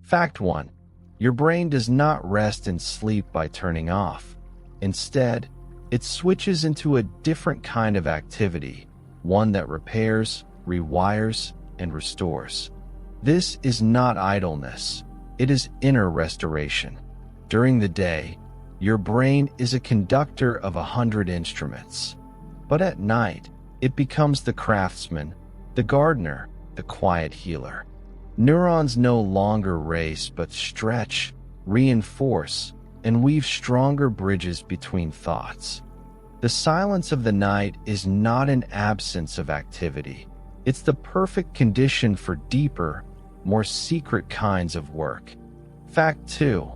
Fact 1. Your brain does not rest in sleep by turning off. Instead, it switches into a different kind of activity, one that repairs, rewires, and restores. This is not idleness. It is inner restoration. During the day, your brain is a conductor of 100 instruments. But at night, it becomes the craftsman, the gardener, the quiet healer. Neurons no longer race but stretch, reinforce, and weave stronger bridges between thoughts. The silence of the night is not an absence of activity. It's the perfect condition for deeper, more secret kinds of work. Fact 2.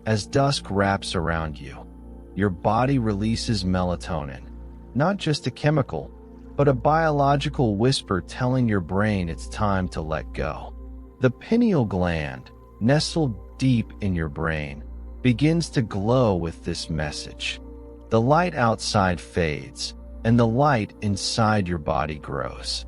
As dusk wraps around you, your body releases melatonin, not just a chemical, but a biological whisper telling your brain it's time to let go. The pineal gland, nestled deep in your brain, begins to glow with this message. The light outside fades, and the light inside your body grows.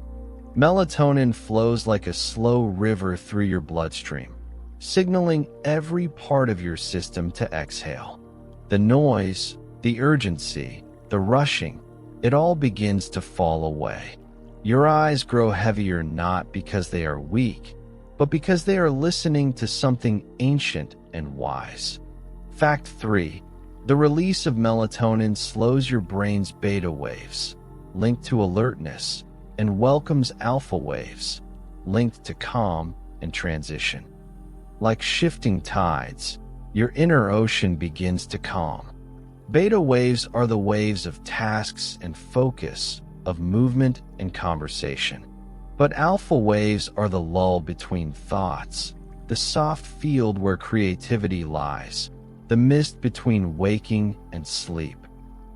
Melatonin flows like a slow river through your bloodstream, signaling every part of your system to exhale. The noise, the urgency, the rushing, it all begins to fall away. Your eyes grow heavier not because they are weak, but because they are listening to something ancient and wise. Fact 3. The release of melatonin slows your brain's beta waves, linked to alertness, and welcomes alpha waves, linked to calm and transition. Like shifting tides, your inner ocean begins to calm. Beta waves are the waves of tasks and focus, of movement and conversation. But alpha waves are the lull between thoughts, the soft field where creativity lies, the mist between waking and sleep.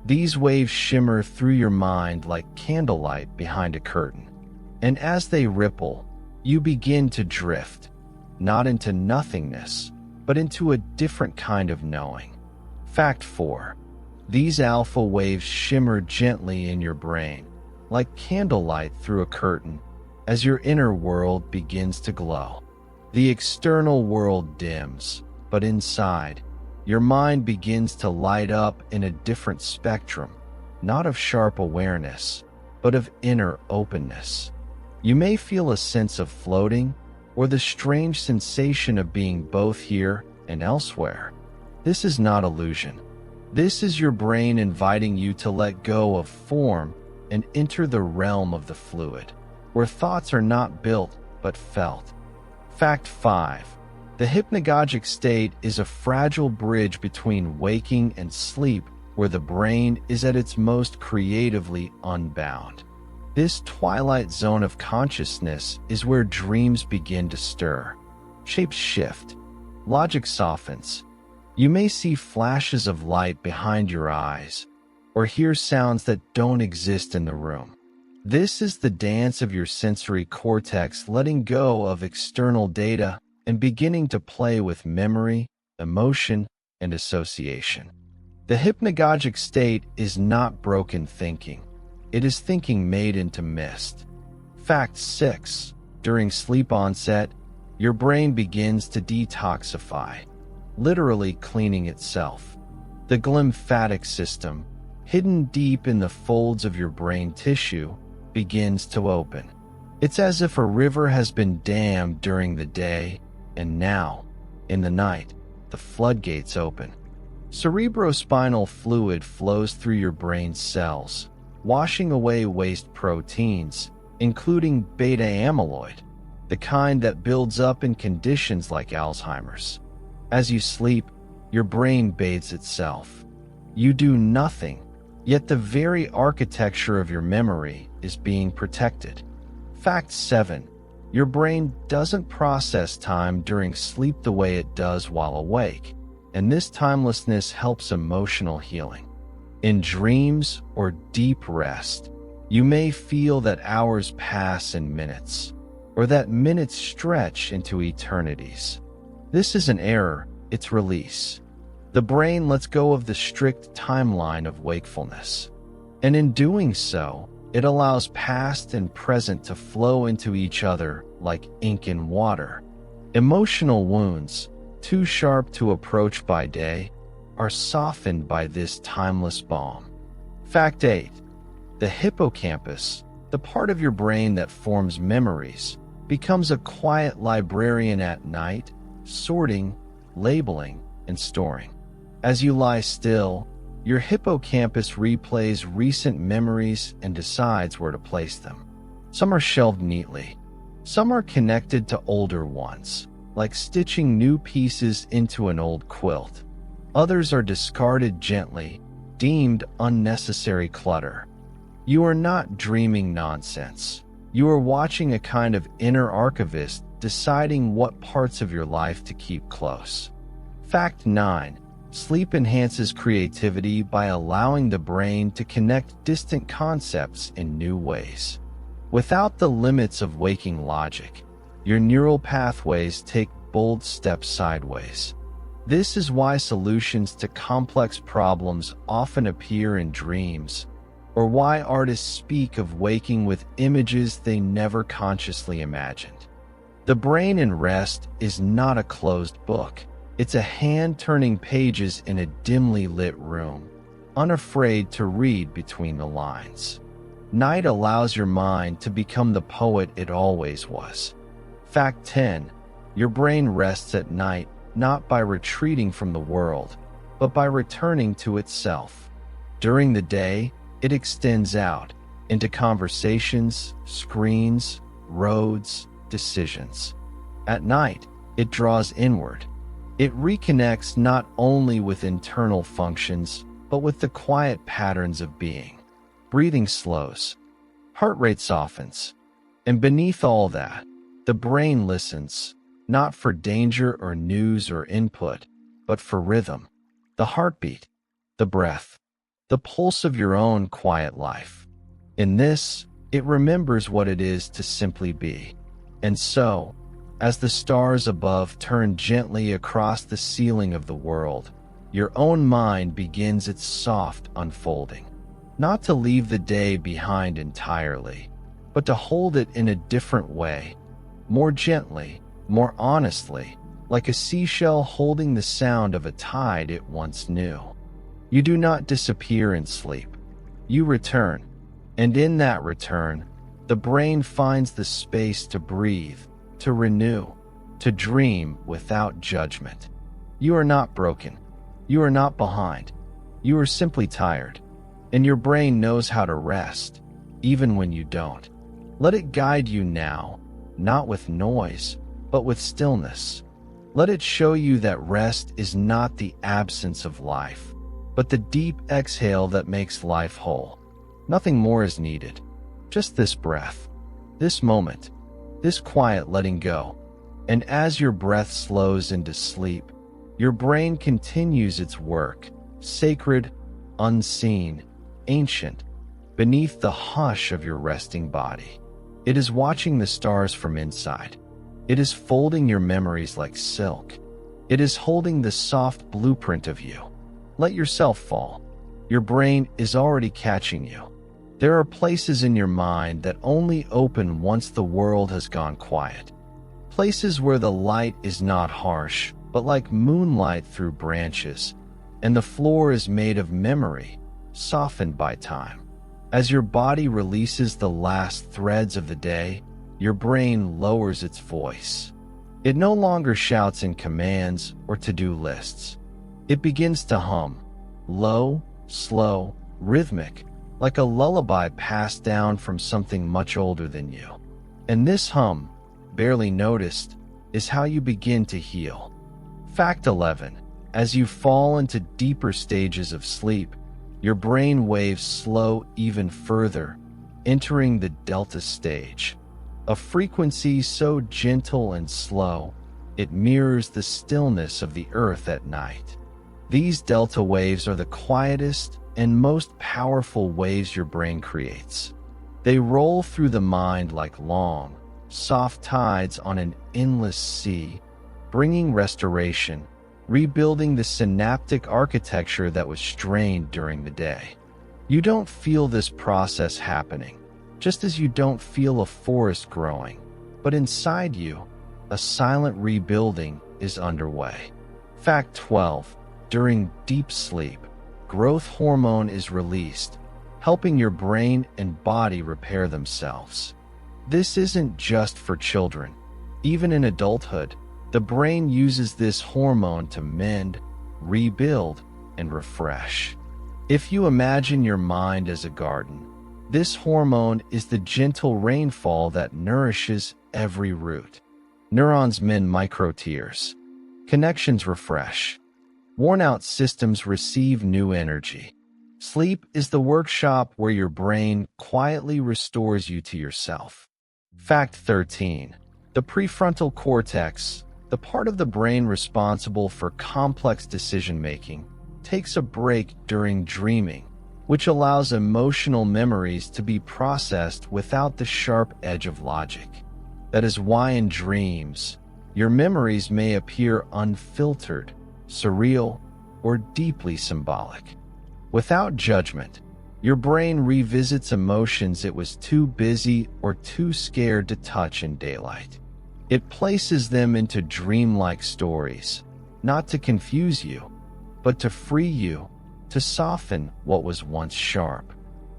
These waves shimmer through your mind like candlelight behind a curtain. And as they ripple, you begin to drift, not into nothingness, but into a different kind of knowing. Fact 4. These alpha waves shimmer gently in your brain, like candlelight through a curtain, as your inner world begins to glow. The external world dims, but inside, your mind begins to light up in a different spectrum, not of sharp awareness, but of inner openness. You may feel a sense of floating, or the strange sensation of being both here and elsewhere. This is not illusion. This is your brain inviting you to let go of form and enter the realm of the fluid, where thoughts are not built but felt. Fact 5. The hypnagogic state is a fragile bridge between waking and sleep, where the brain is at its most creatively unbound. This twilight zone of consciousness is where dreams begin to stir. Shapes shift. Logic softens. You may see flashes of light behind your eyes, or hear sounds that don't exist in the room. This is the dance of your sensory cortex letting go of external data and beginning to play with memory, emotion, and association. The hypnagogic state is not broken thinking. It is thinking made into mist. Fact 6. During sleep onset, your brain begins to detoxify, literally cleaning itself. The glymphatic system, hidden deep in the folds of your brain tissue, begins to open. It's as if a river has been dammed during the day, and now, in the night, the floodgates open. Cerebrospinal fluid flows through your brain cells, washing away waste proteins, including beta amyloid, the kind that builds up in conditions like Alzheimer's. As you sleep, your brain bathes itself. You do nothing, yet the very architecture of your memory is being protected. Fact 7. Your brain doesn't process time during sleep the way it does while awake, and this timelessness helps emotional healing. In dreams or deep rest, you may feel that hours pass in minutes, or that minutes stretch into eternities. This is an error, it's release. The brain lets go of the strict timeline of wakefulness, and in doing so, it allows past and present to flow into each other like ink and water. Emotional wounds, too sharp to approach by day, are softened by this timeless balm. Fact 8. The hippocampus, the part of your brain that forms memories, becomes a quiet librarian at night, sorting, labeling, and storing. As you lie still, your hippocampus replays recent memories and decides where to place them. Some are shelved neatly. Some are connected to older ones, like stitching new pieces into an old quilt. Others are discarded gently, deemed unnecessary clutter. You are not dreaming nonsense. You are watching a kind of inner archivist deciding what parts of your life to keep close. Fact 9. Sleep enhances creativity by allowing the brain to connect distant concepts in new ways. Without the limits of waking logic, your neural pathways take bold steps sideways. This is why solutions to complex problems often appear in dreams, or why artists speak of waking with images they never consciously imagined. The brain in rest is not a closed book. It's a hand turning pages in a dimly lit room, unafraid to read between the lines. Night allows your mind to become the poet it always was. Fact 10. Your brain rests at night not by retreating from the world, but by returning to itself. During the day, it extends out into conversations, screens, roads, decisions. At night, it draws inward. It reconnects not only with internal functions, but with the quiet patterns of being. Breathing slows, heart rate softens, and beneath all that, the brain listens, not for danger or news or input, but for rhythm, the heartbeat, the breath, the pulse of your own quiet life. In this, it remembers what it is to simply be. And so, as the stars above turn gently across the ceiling of the world, your own mind begins its soft unfolding. Not to leave the day behind entirely, but to hold it in a different way, more gently, more honestly, like a seashell holding the sound of a tide it once knew. You do not disappear in sleep. You return, and in that return, the brain finds the space to breathe, to renew, to dream without judgment. You are not broken. You are not behind. You are simply tired, and your brain knows how to rest, even when you don't. Let it guide you now, not with noise, but with stillness. Let it show you that rest is not the absence of life, but the deep exhale that makes life whole. Nothing more is needed. Just this breath, this moment, this quiet letting go. And as your breath slows into sleep, your brain continues its work, sacred, unseen, ancient, beneath the hush of your resting body. It is watching the stars from inside. It is folding your memories like silk. It is holding the soft blueprint of you. Let yourself fall. Your brain is already catching you. There are places in your mind that only open once the world has gone quiet. Places where the light is not harsh, but like moonlight through branches, and the floor is made of memory, softened by time. As your body releases the last threads of the day, your brain lowers its voice. It no longer shouts in commands or to-do lists. It begins to hum, low, slow, rhythmic, like a lullaby passed down from something much older than you. And this hum, barely noticed, is how you begin to heal. Fact 11. As you fall into deeper stages of sleep, your brain waves slow even further, entering the delta stage. A frequency so gentle and slow, it mirrors the stillness of the earth at night. These delta waves are the quietest and most powerful waves your brain creates. They roll through the mind like long, soft tides on an endless sea, bringing restoration, rebuilding the synaptic architecture that was strained during the day. You don't feel this process happening, just as you don't feel a forest growing, but inside you, a silent rebuilding is underway. Fact 12. During deep sleep, growth hormone is released, helping your brain and body repair themselves. This isn't just for children. Even in adulthood, the brain uses this hormone to mend, rebuild, and refresh. If you imagine your mind as a garden, this hormone is the gentle rainfall that nourishes every root. Neurons mend micro-tears. Connections refresh. Worn-out systems receive new energy. Sleep is the workshop where your brain quietly restores you to yourself. Fact 13. The prefrontal cortex, the part of the brain responsible for complex decision-making, takes a break during dreaming, which allows emotional memories to be processed without the sharp edge of logic. That is why in dreams, your memories may appear unfiltered, surreal, or deeply symbolic. Without judgment, your brain revisits emotions it was too busy or too scared to touch in daylight. It places them into dreamlike stories, not to confuse you, but to free you, to soften what was once sharp.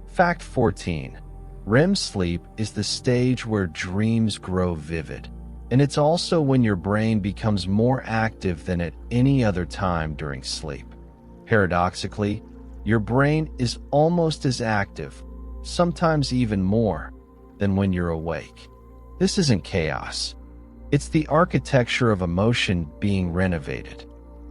Fact 14. REM sleep is the stage where dreams grow vivid, and it's also when your brain becomes more active than at any other time during sleep. Paradoxically, your brain is almost as active, sometimes even more, than when you're awake. This isn't chaos. It's the architecture of emotion being renovated.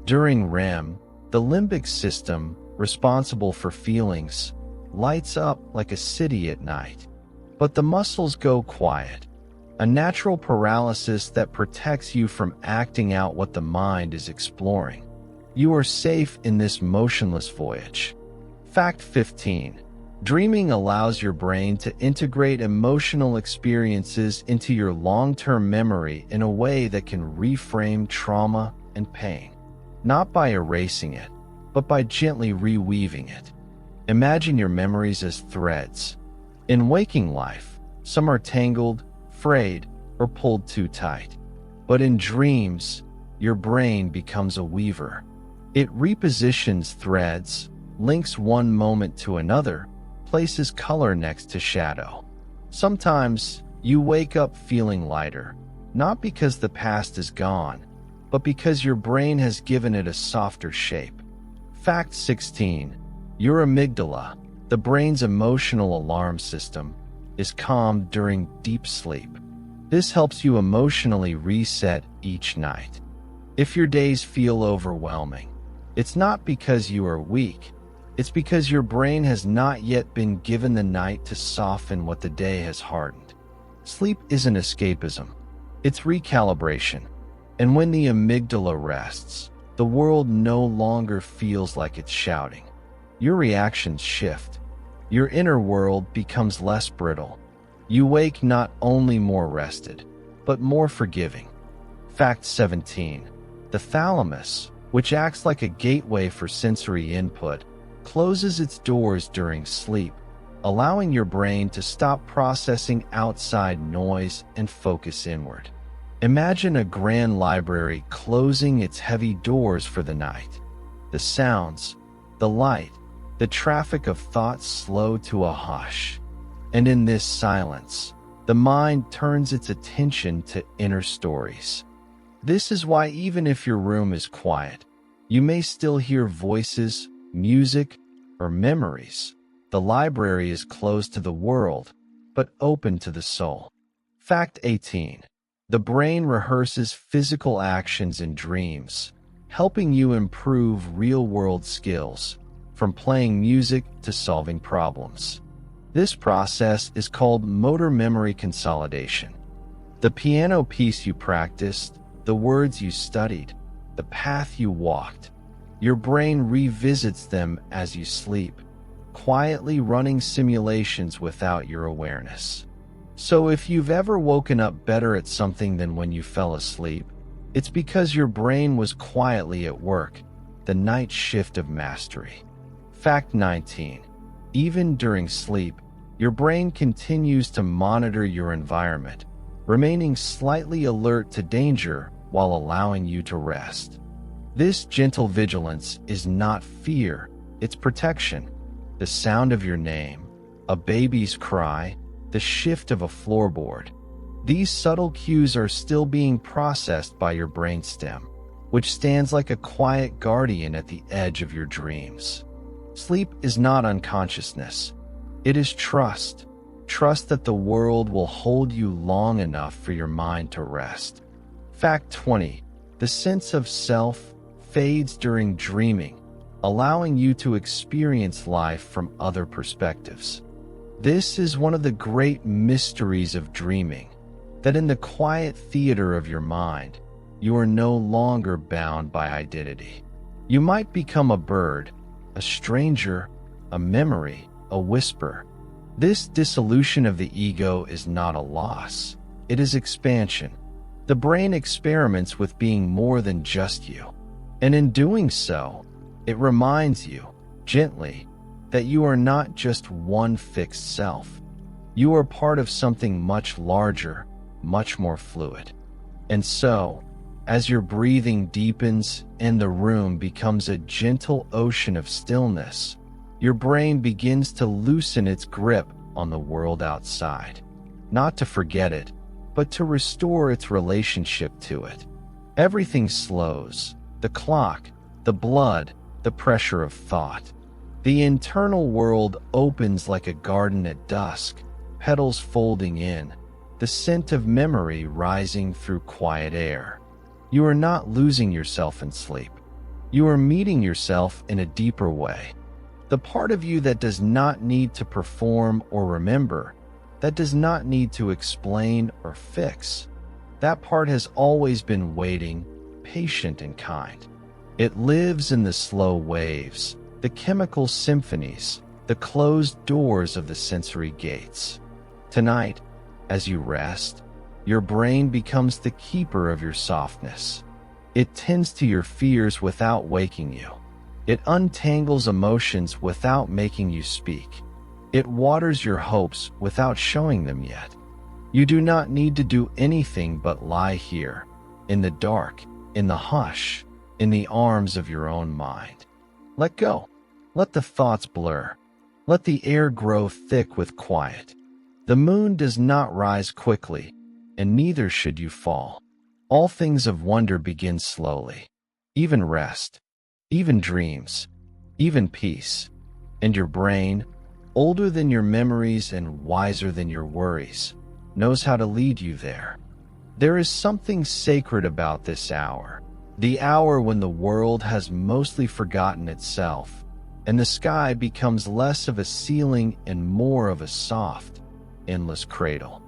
During REM, the limbic system, responsible for feelings, lights up like a city at night. But the muscles go quiet, a natural paralysis that protects you from acting out what the mind is exploring. You are safe in this motionless voyage. Fact 15. Dreaming allows your brain to integrate emotional experiences into your long-term memory in a way that can reframe trauma and pain, not by erasing it, but by gently reweaving it. Imagine your memories as threads. In waking life, some are tangled, frayed, or pulled too tight. But in dreams, your brain becomes a weaver. It repositions threads, links one moment to another, places color next to shadow. Sometimes you wake up feeling lighter, not because the past is gone, but because your brain has given it a softer shape. Fact 16. Your amygdala, the brain's emotional alarm system, is calmed during deep sleep. This helps you emotionally reset each night. If your days feel overwhelming, it's not because you are weak. It's because your brain has not yet been given the night to soften what the day has hardened. Sleep isn't escapism. It's recalibration. And when the amygdala rests, the world no longer feels like it's shouting. Your reactions shift. Your inner world becomes less brittle. You wake not only more rested, but more forgiving. Fact 17. The thalamus, which acts like a gateway for sensory input, closes its doors during sleep, allowing your brain to stop processing outside noise and focus inward. Imagine a grand library closing its heavy doors for the night. The sounds, the light, the traffic of thoughts slow to a hush. And in this silence, the mind turns its attention to inner stories. This is why even if your room is quiet, you may still hear voices, music, or memories. The library is closed to the world, but open to the soul. Fact 18. The brain rehearses physical actions in dreams, helping you improve real-world skills, from playing music to solving problems. This process is called motor memory consolidation. The piano piece you practiced, the words you studied, the path you walked, your brain revisits them as you sleep, quietly running simulations without your awareness. So if you've ever woken up better at something than when you fell asleep, it's because your brain was quietly at work, the night shift of mastery. Fact 19. Even during sleep, your brain continues to monitor your environment, remaining slightly alert to danger while allowing you to rest. This gentle vigilance is not fear, it's protection. The sound of your name, a baby's cry, the shift of a floorboard. These subtle cues are still being processed by your brainstem, which stands like a quiet guardian at the edge of your dreams. Sleep is not unconsciousness. It is trust. Trust that the world will hold you long enough for your mind to rest. Fact 20. The sense of self fades during dreaming, allowing you to experience life from other perspectives. This is one of the great mysteries of dreaming, that in the quiet theater of your mind, you are no longer bound by identity. You might become a bird, a stranger, a memory, a whisper. This dissolution of the ego is not a loss. It is expansion. The brain experiments with being more than just you. And in doing so, it reminds you, gently, that you are not just one fixed self. You are part of something much larger, much more fluid. And so, as your breathing deepens and the room becomes a gentle ocean of stillness, your brain begins to loosen its grip on the world outside. Not to forget it, but to restore its relationship to it. Everything slows. The clock, the blood, the pressure of thought. The internal world opens like a garden at dusk, petals folding in, the scent of memory rising through quiet air. You are not losing yourself in sleep. You are meeting yourself in a deeper way. The part of you that does not need to perform or remember, that does not need to explain or fix. That part has always been waiting, patient and kind. It lives in the slow waves, the chemical symphonies, the closed doors of the sensory gates. Tonight, as you rest, your brain becomes the keeper of your softness. It tends to your fears without waking you. It untangles emotions without making you speak. It waters your hopes without showing them yet. You do not need to do anything but lie here, in the dark, in the hush, in the arms of your own mind. Let go. Let the thoughts blur. Let the air grow thick with quiet. The moon does not rise quickly, and neither should you fall. All things of wonder begin slowly. Even rest, even dreams, even peace. And your brain, older than your memories and wiser than your worries, knows how to lead you there. There is something sacred about this hour, the hour when the world has mostly forgotten itself, and the sky becomes less of a ceiling and more of a soft, endless cradle.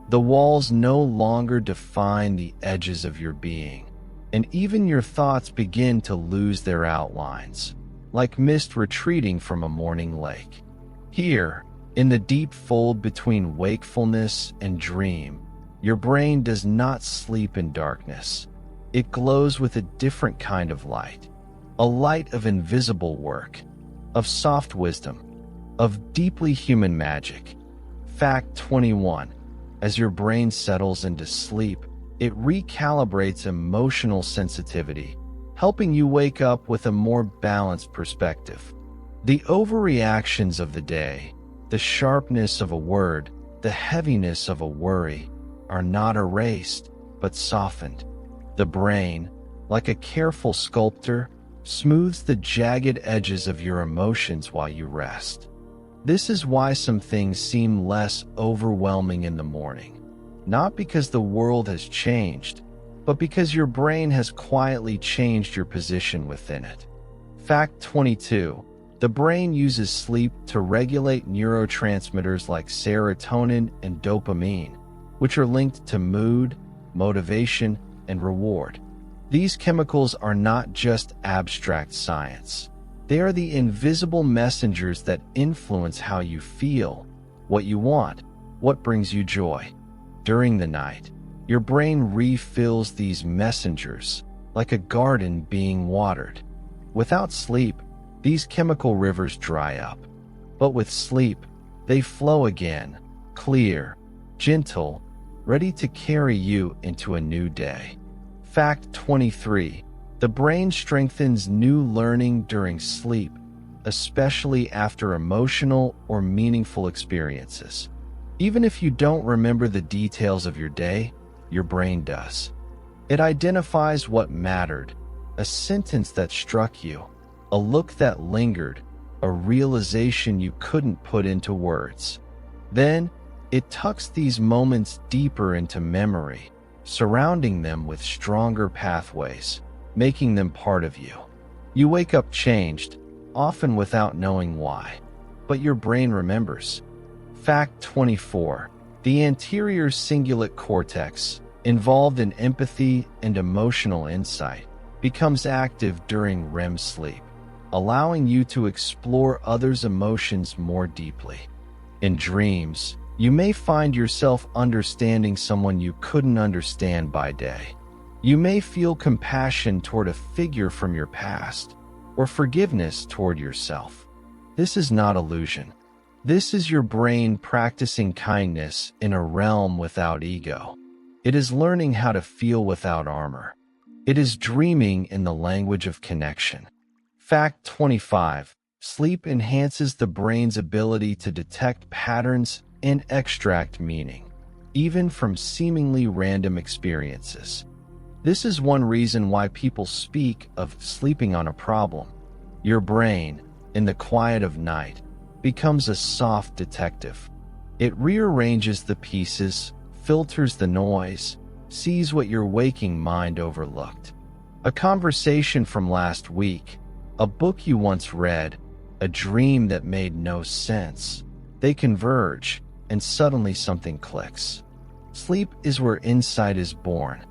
The walls no longer define the edges of your being, and even your thoughts begin to lose their outlines, like mist retreating from a morning lake. Here, in the deep fold between wakefulness and dream, your brain does not sleep in darkness. It glows with a different kind of light, a light of invisible work, of soft wisdom, of deeply human magic. Fact 21. As your brain settles into sleep, it recalibrates emotional sensitivity, helping you wake up with a more balanced perspective. The overreactions of the day, the sharpness of a word, the heaviness of a worry, are not erased, but softened. The brain, like a careful sculptor, smooths the jagged edges of your emotions while you rest. This is why some things seem less overwhelming in the morning. Not because the world has changed, but because your brain has quietly changed your position within it. Fact 22. The brain uses sleep to regulate neurotransmitters like serotonin and dopamine, which are linked to mood, motivation, and reward. These chemicals are not just abstract science. They are the invisible messengers that influence how you feel, what you want, what brings you joy. During the night, your brain refills these messengers, like a garden being watered. Without sleep, these chemical rivers dry up. But with sleep, they flow again, clear, gentle, ready to carry you into a new day. Fact 23. The brain strengthens new learning during sleep, especially after emotional or meaningful experiences. Even if you don't remember the details of your day, your brain does. It identifies what mattered, a sentence that struck you, a look that lingered, a realization you couldn't put into words. Then, it tucks these moments deeper into memory, surrounding them with stronger pathways, making them part of you. You wake up changed, often without knowing why, but your brain remembers. Fact 24. The anterior cingulate cortex, involved in empathy and emotional insight, becomes active during REM sleep, allowing you to explore others' emotions more deeply. In dreams, you may find yourself understanding someone you couldn't understand by day. You may feel compassion toward a figure from your past, or forgiveness toward yourself. This is not illusion. This is your brain practicing kindness in a realm without ego. It is learning how to feel without armor. It is dreaming in the language of connection. Fact 25. Sleep enhances the brain's ability to detect patterns and extract meaning, even from seemingly random experiences. This is one reason why people speak of sleeping on a problem. Your brain, in the quiet of night, becomes a soft detective. It rearranges the pieces, filters the noise, sees what your waking mind overlooked. A conversation from last week, a book you once read, a dream that made no sense. They converge, and suddenly something clicks. Sleep is where insight is born.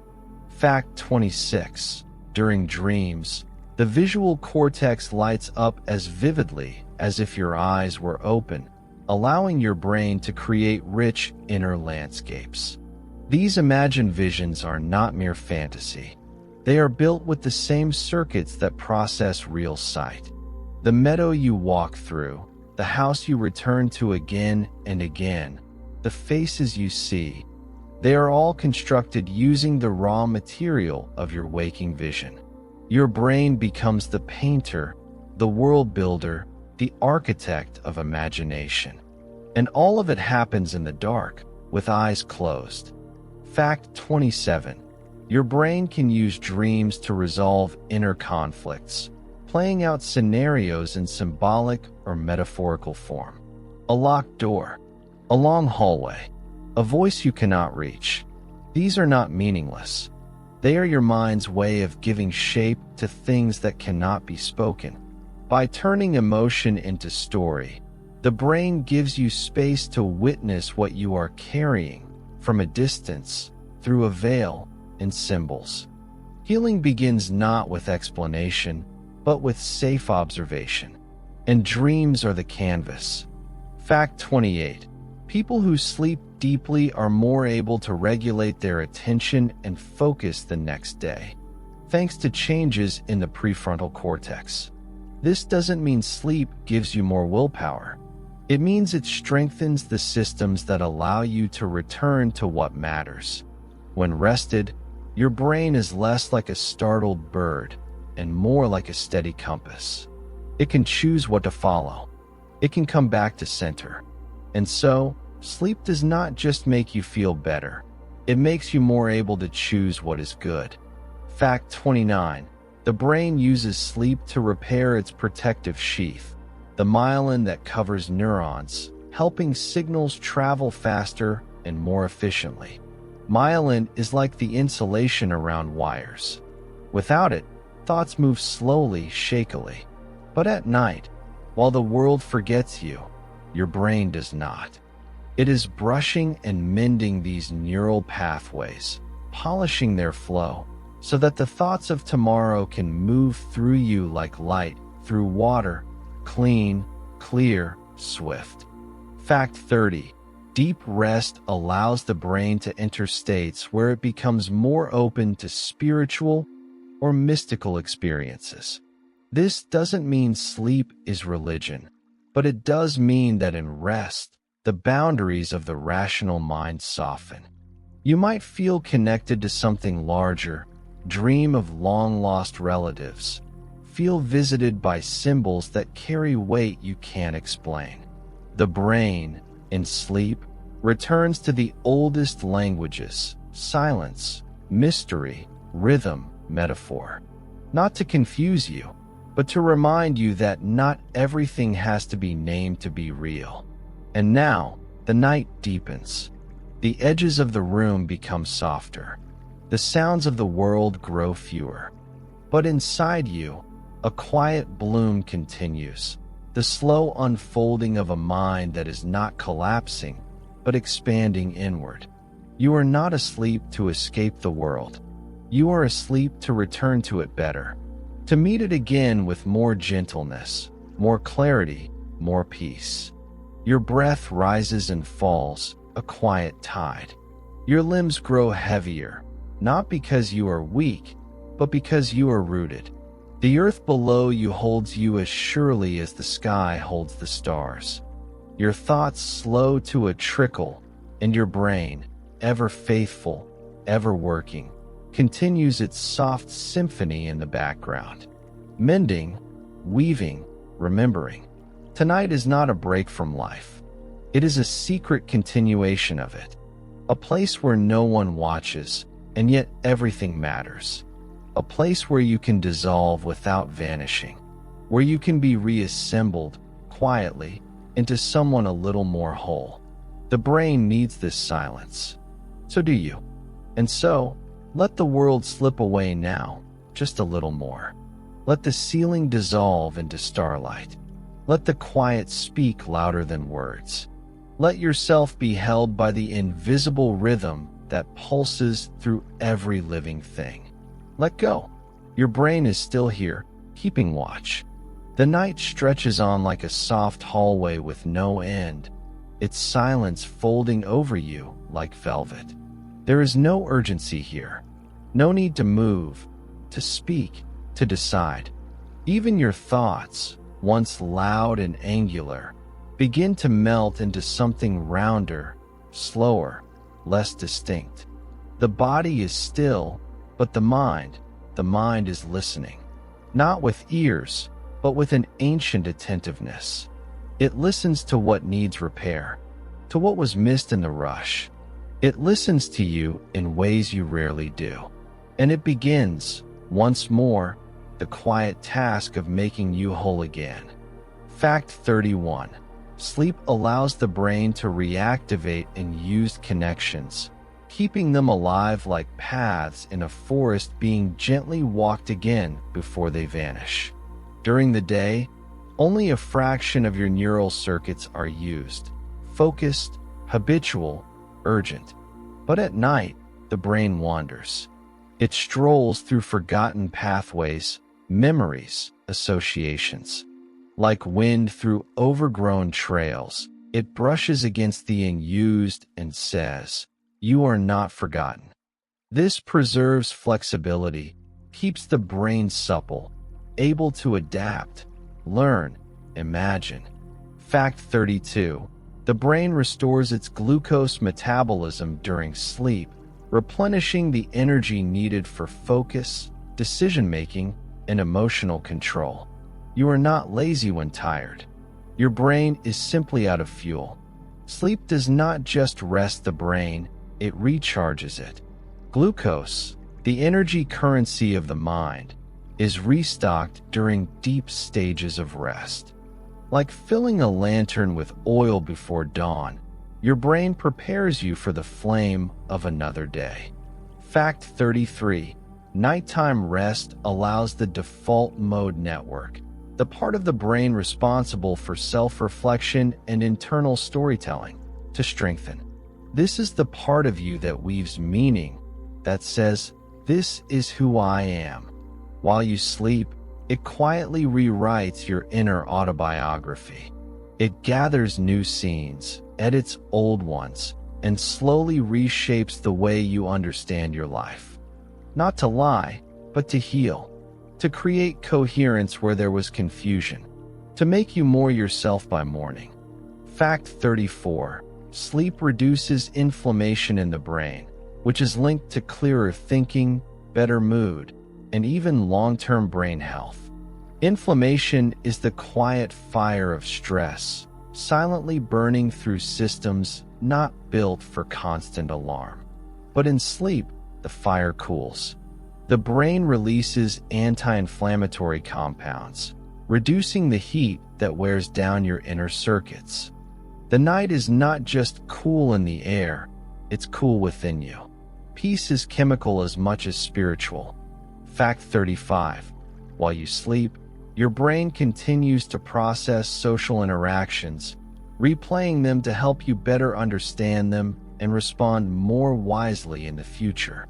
Fact 26. During dreams, the visual cortex lights up as vividly as if your eyes were open, allowing your brain to create rich inner landscapes. These imagined visions are not mere fantasy. They are built with the same circuits that process real sight. The meadow you walk through, the house you return to again and again, the faces you see, they are all constructed using the raw material of your waking vision. Your brain becomes the painter, the world builder, the architect of imagination. And all of it happens in the dark, with eyes closed. Fact 27. Your brain can use dreams to resolve inner conflicts, playing out scenarios in symbolic or metaphorical form. A locked door, a long hallway, a voice you cannot reach. These are not meaningless. They are your mind's way of giving shape to things that cannot be spoken. By turning emotion into story, the brain gives you space to witness what you are carrying from a distance, through a veil and symbols. Healing begins not with explanation, but with safe observation. And dreams are the canvas. Fact 28. People who sleep deeply are more able to regulate their attention and focus the next day, thanks to changes in the prefrontal cortex. This doesn't mean sleep gives you more willpower. It means it strengthens the systems that allow you to return to what matters. When rested, your brain is less like a startled bird and more like a steady compass. It can choose what to follow. It can come back to center. And so, sleep does not just make you feel better. It makes you more able to choose what is good. Fact 29. The brain uses sleep to repair its protective sheath, the myelin that covers neurons, helping signals travel faster and more efficiently. Myelin is like the insulation around wires. Without it, thoughts move slowly, shakily. But at night, while the world forgets you, your brain does not. It is brushing and mending these neural pathways, polishing their flow, so that the thoughts of tomorrow can move through you like light through water, clean, clear, swift. Fact 30. Deep rest allows the brain to enter states where it becomes more open to spiritual or mystical experiences. This doesn't mean sleep is religion, but it does mean that in rest, the boundaries of the rational mind soften. You might feel connected to something larger, dream of long-lost relatives, feel visited by symbols that carry weight you can't explain. The brain, in sleep, returns to the oldest languages: silence, mystery, rhythm, metaphor. Not to confuse you, but to remind you that not everything has to be named to be real. And now, the night deepens. The edges of the room become softer. The sounds of the world grow fewer. But inside you, a quiet bloom continues, the slow unfolding of a mind that is not collapsing, but expanding inward. You are not asleep to escape the world. You are asleep to return to it better, to meet it again with more gentleness, more clarity, more peace. Your breath rises and falls, a quiet tide. Your limbs grow heavier, not because you are weak, but because you are rooted. The earth below you holds you as surely as the sky holds the stars. Your thoughts slow to a trickle, and your brain, ever faithful, ever working, continues its soft symphony in the background. Mending, weaving, remembering. Tonight is not a break from life. It is a secret continuation of it. A place where no one watches, and yet everything matters. A place where you can dissolve without vanishing, where you can be reassembled, quietly, into someone a little more whole. The brain needs this silence. So do you. And so, let the world slip away now, just a little more. Let the ceiling dissolve into starlight. Let the quiet speak louder than words. Let yourself be held by the invisible rhythm that pulses through every living thing. Let go. Your brain is still here, keeping watch. The night stretches on like a soft hallway with no end, its silence folding over you like velvet. There is no urgency here. No need to move, to speak, to decide. Even your thoughts, once loud and angular, begin to melt into something rounder, slower, less distinct. The body is still, but the mind is listening. Not with ears, but with an ancient attentiveness. It listens to what needs repair, to what was missed in the rush. It listens to you in ways you rarely do. And it begins, once more, the quiet task of making you whole again. Fact 31. Sleep allows the brain to reactivate unused connections, keeping them alive like paths in a forest being gently walked again before they vanish. During the day, only a fraction of your neural circuits are used, focused, habitual, urgent. But at night, the brain wanders. It strolls through forgotten pathways, memories, associations. Like wind through overgrown trails, it brushes against the unused and says, "You are not forgotten." This preserves flexibility, keeps the brain supple, able to adapt, learn, imagine. Fact 32. The brain restores its glucose metabolism during sleep, replenishing the energy needed for focus, decision-making, and emotional control. You are not lazy when tired. Your brain is simply out of fuel. Sleep does not just rest the brain, it recharges it. Glucose, the energy currency of the mind, is restocked during deep stages of rest. Like filling a lantern with oil before dawn, your brain prepares you for the flame of another day. Fact 33. Nighttime rest allows the default mode network, the part of the brain responsible for self-reflection and internal storytelling, to strengthen. This is the part of you that weaves meaning, that says, "This is who I am." While you sleep, it quietly rewrites your inner autobiography. It gathers new scenes, edits old ones, and slowly reshapes the way you understand your life. Not to lie, but to heal. To create coherence where there was confusion. To make you more yourself by morning. Fact 34. Sleep reduces inflammation in the brain, which is linked to clearer thinking, better mood, and even long-term brain health. Inflammation is the quiet fire of stress, silently burning through systems not built for constant alarm. But in sleep, the fire cools. The brain releases anti-inflammatory compounds, reducing the heat that wears down your inner circuits. The night is not just cool in the air, it's cool within you. Peace is chemical as much as spiritual. Fact 35. While you sleep, your brain continues to process social interactions, replaying them to help you better understand them and respond more wisely in the future.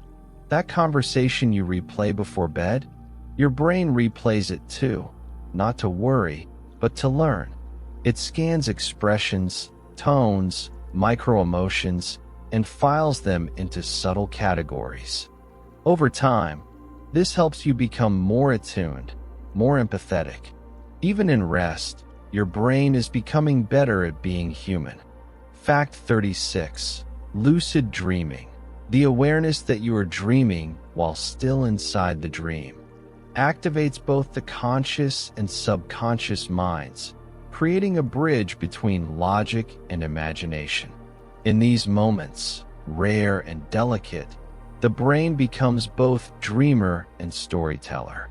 That conversation you replay before bed, your brain replays it too, not to worry, but to learn. It scans expressions, tones, micro-emotions, and files them into subtle categories. Over time, this helps you become more attuned, more empathetic. Even in rest, your brain is becoming better at being human. Fact 36. Lucid dreaming. The awareness that you are dreaming while still inside the dream activates both the conscious and subconscious minds, creating a bridge between logic and imagination. In these moments, rare and delicate, the brain becomes both dreamer and storyteller.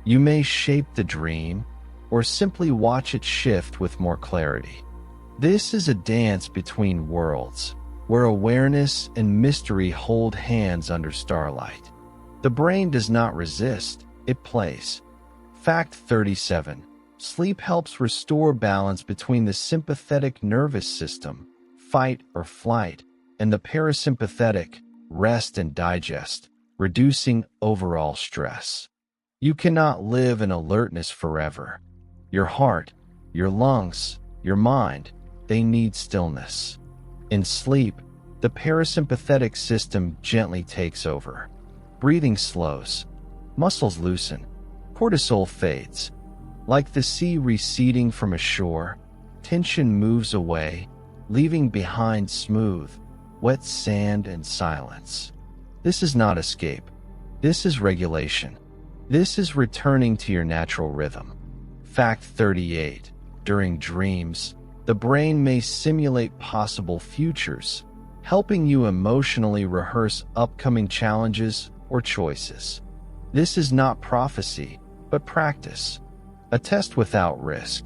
You may shape the dream, or simply watch it shift with more clarity. This is a dance between worlds, where awareness and mystery hold hands under starlight. The brain does not resist, it plays. Fact 37. Sleep helps restore balance between the sympathetic nervous system, fight or flight, and the parasympathetic, rest and digest, reducing overall stress. You cannot live in alertness forever. Your heart, your lungs, your mind, they need stillness. In sleep, the parasympathetic system gently takes over. Breathing slows, muscles loosen, cortisol fades. Like the sea receding from a shore, tension moves away, leaving behind smooth, wet sand and silence. This is not escape. This is regulation. This is returning to your natural rhythm. Fact 38. During dreams, the brain may simulate possible futures, helping you emotionally rehearse upcoming challenges or choices. This is not prophecy, but practice. A test without risk.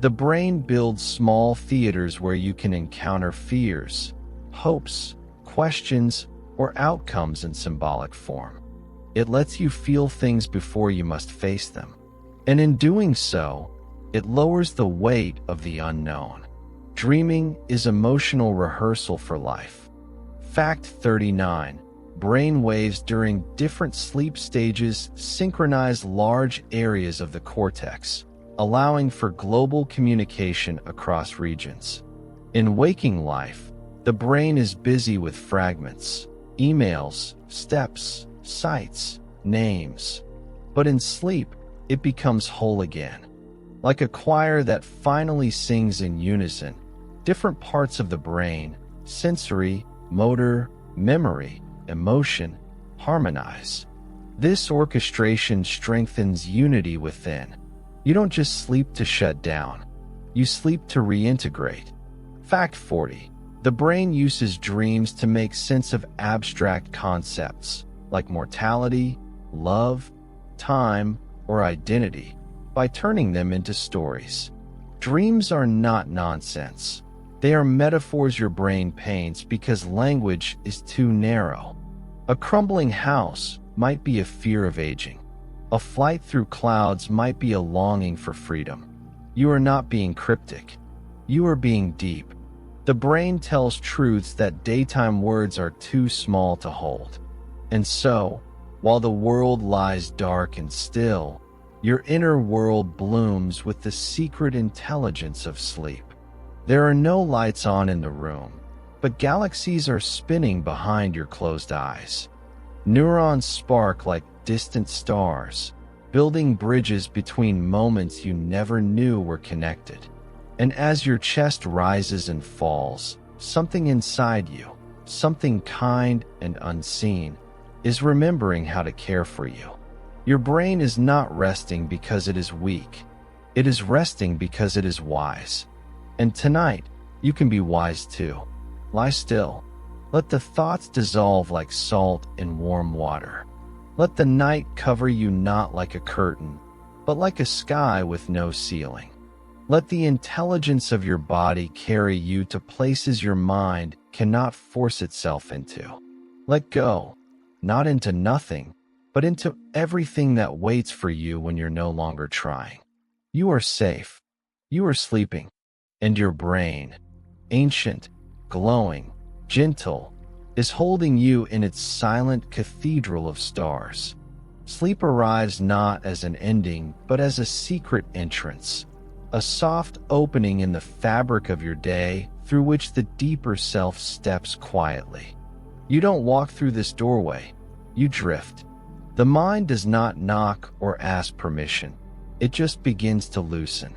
The brain builds small theaters where you can encounter fears, hopes, questions, or outcomes in symbolic form. It lets you feel things before you must face them. And in doing so, it lowers the weight of the unknown. Dreaming is emotional rehearsal for life. Fact 39. Brain waves during different sleep stages synchronize large areas of the cortex, allowing for global communication across regions. In waking life, the brain is busy with fragments, emails, steps, sights, names. But in sleep, it becomes whole again. Like a choir that finally sings in unison, different parts of the brain, sensory, motor, memory, emotion, harmonize. This orchestration strengthens unity within. You don't just sleep to shut down. You sleep to reintegrate. Fact 40. The brain uses dreams to make sense of abstract concepts like mortality, love, time, or identity by turning them into stories. Dreams are not nonsense. They are metaphors your brain paints because language is too narrow. A crumbling house might be a fear of aging. A flight through clouds might be a longing for freedom. You are not being cryptic. You are being deep. The brain tells truths that daytime words are too small to hold. And so, while the world lies dark and still, your inner world blooms with the secret intelligence of sleep. There are no lights on in the room, but galaxies are spinning behind your closed eyes. Neurons spark like distant stars, building bridges between moments you never knew were connected. And as your chest rises and falls, something inside you, something kind and unseen, is remembering how to care for you. Your brain is not resting because it is weak. It is resting because it is wise. And tonight, you can be wise too. Lie still. Let the thoughts dissolve like salt in warm water. Let the night cover you not like a curtain, but like a sky with no ceiling. Let the intelligence of your body carry you to places your mind cannot force itself into. Let go, not into nothing, but into everything that waits for you when you're no longer trying. You are safe. You are sleeping. And your brain, ancient, glowing, gentle, is holding you in its silent cathedral of stars. Sleep arrives not as an ending, but as a secret entrance, a soft opening in the fabric of your day through which the deeper self steps quietly. You don't walk through this doorway, you drift. The mind does not knock or ask permission. It just begins to loosen.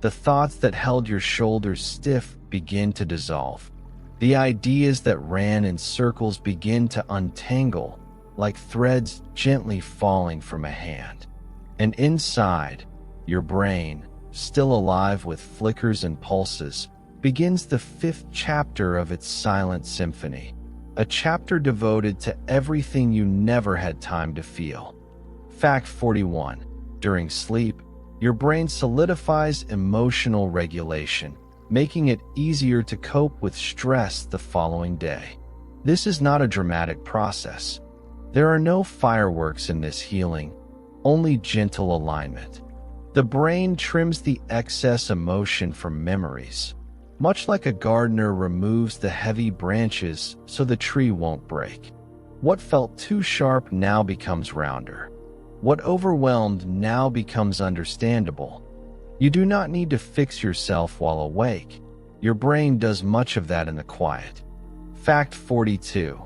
The thoughts that held your shoulders stiff begin to dissolve. The ideas that ran in circles begin to untangle, like threads gently falling from a hand. And inside, your brain, still alive with flickers and pulses, begins the 5th chapter of its silent symphony, a chapter devoted to everything you never had time to feel. Fact 41. During sleep, your brain solidifies emotional regulation, making it easier to cope with stress the following day. This is not a dramatic process. There are no fireworks in this healing, only gentle alignment. The brain trims the excess emotion from memories, much like a gardener removes the heavy branches so the tree won't break. What felt too sharp now becomes rounder. What overwhelmed now becomes understandable. You do not need to fix yourself while awake. Your brain does much of that in the quiet. Fact 42.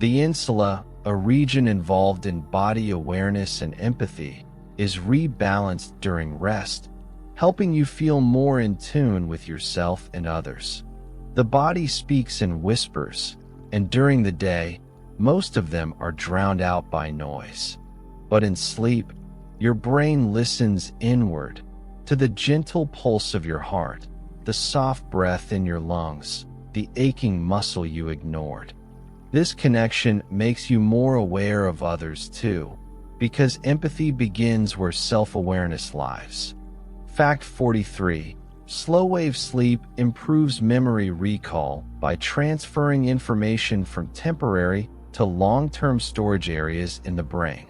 The insula, a region involved in body awareness and empathy, is rebalanced during rest, helping you feel more in tune with yourself and others. The body speaks in whispers, and during the day, most of them are drowned out by noise. But in sleep, your brain listens inward, to the gentle pulse of your heart, the soft breath in your lungs, the aching muscle you ignored. This connection makes you more aware of others too, because empathy begins where self-awareness lies. Fact 43. Slow-wave sleep improves memory recall by transferring information from temporary to long-term storage areas in the brain.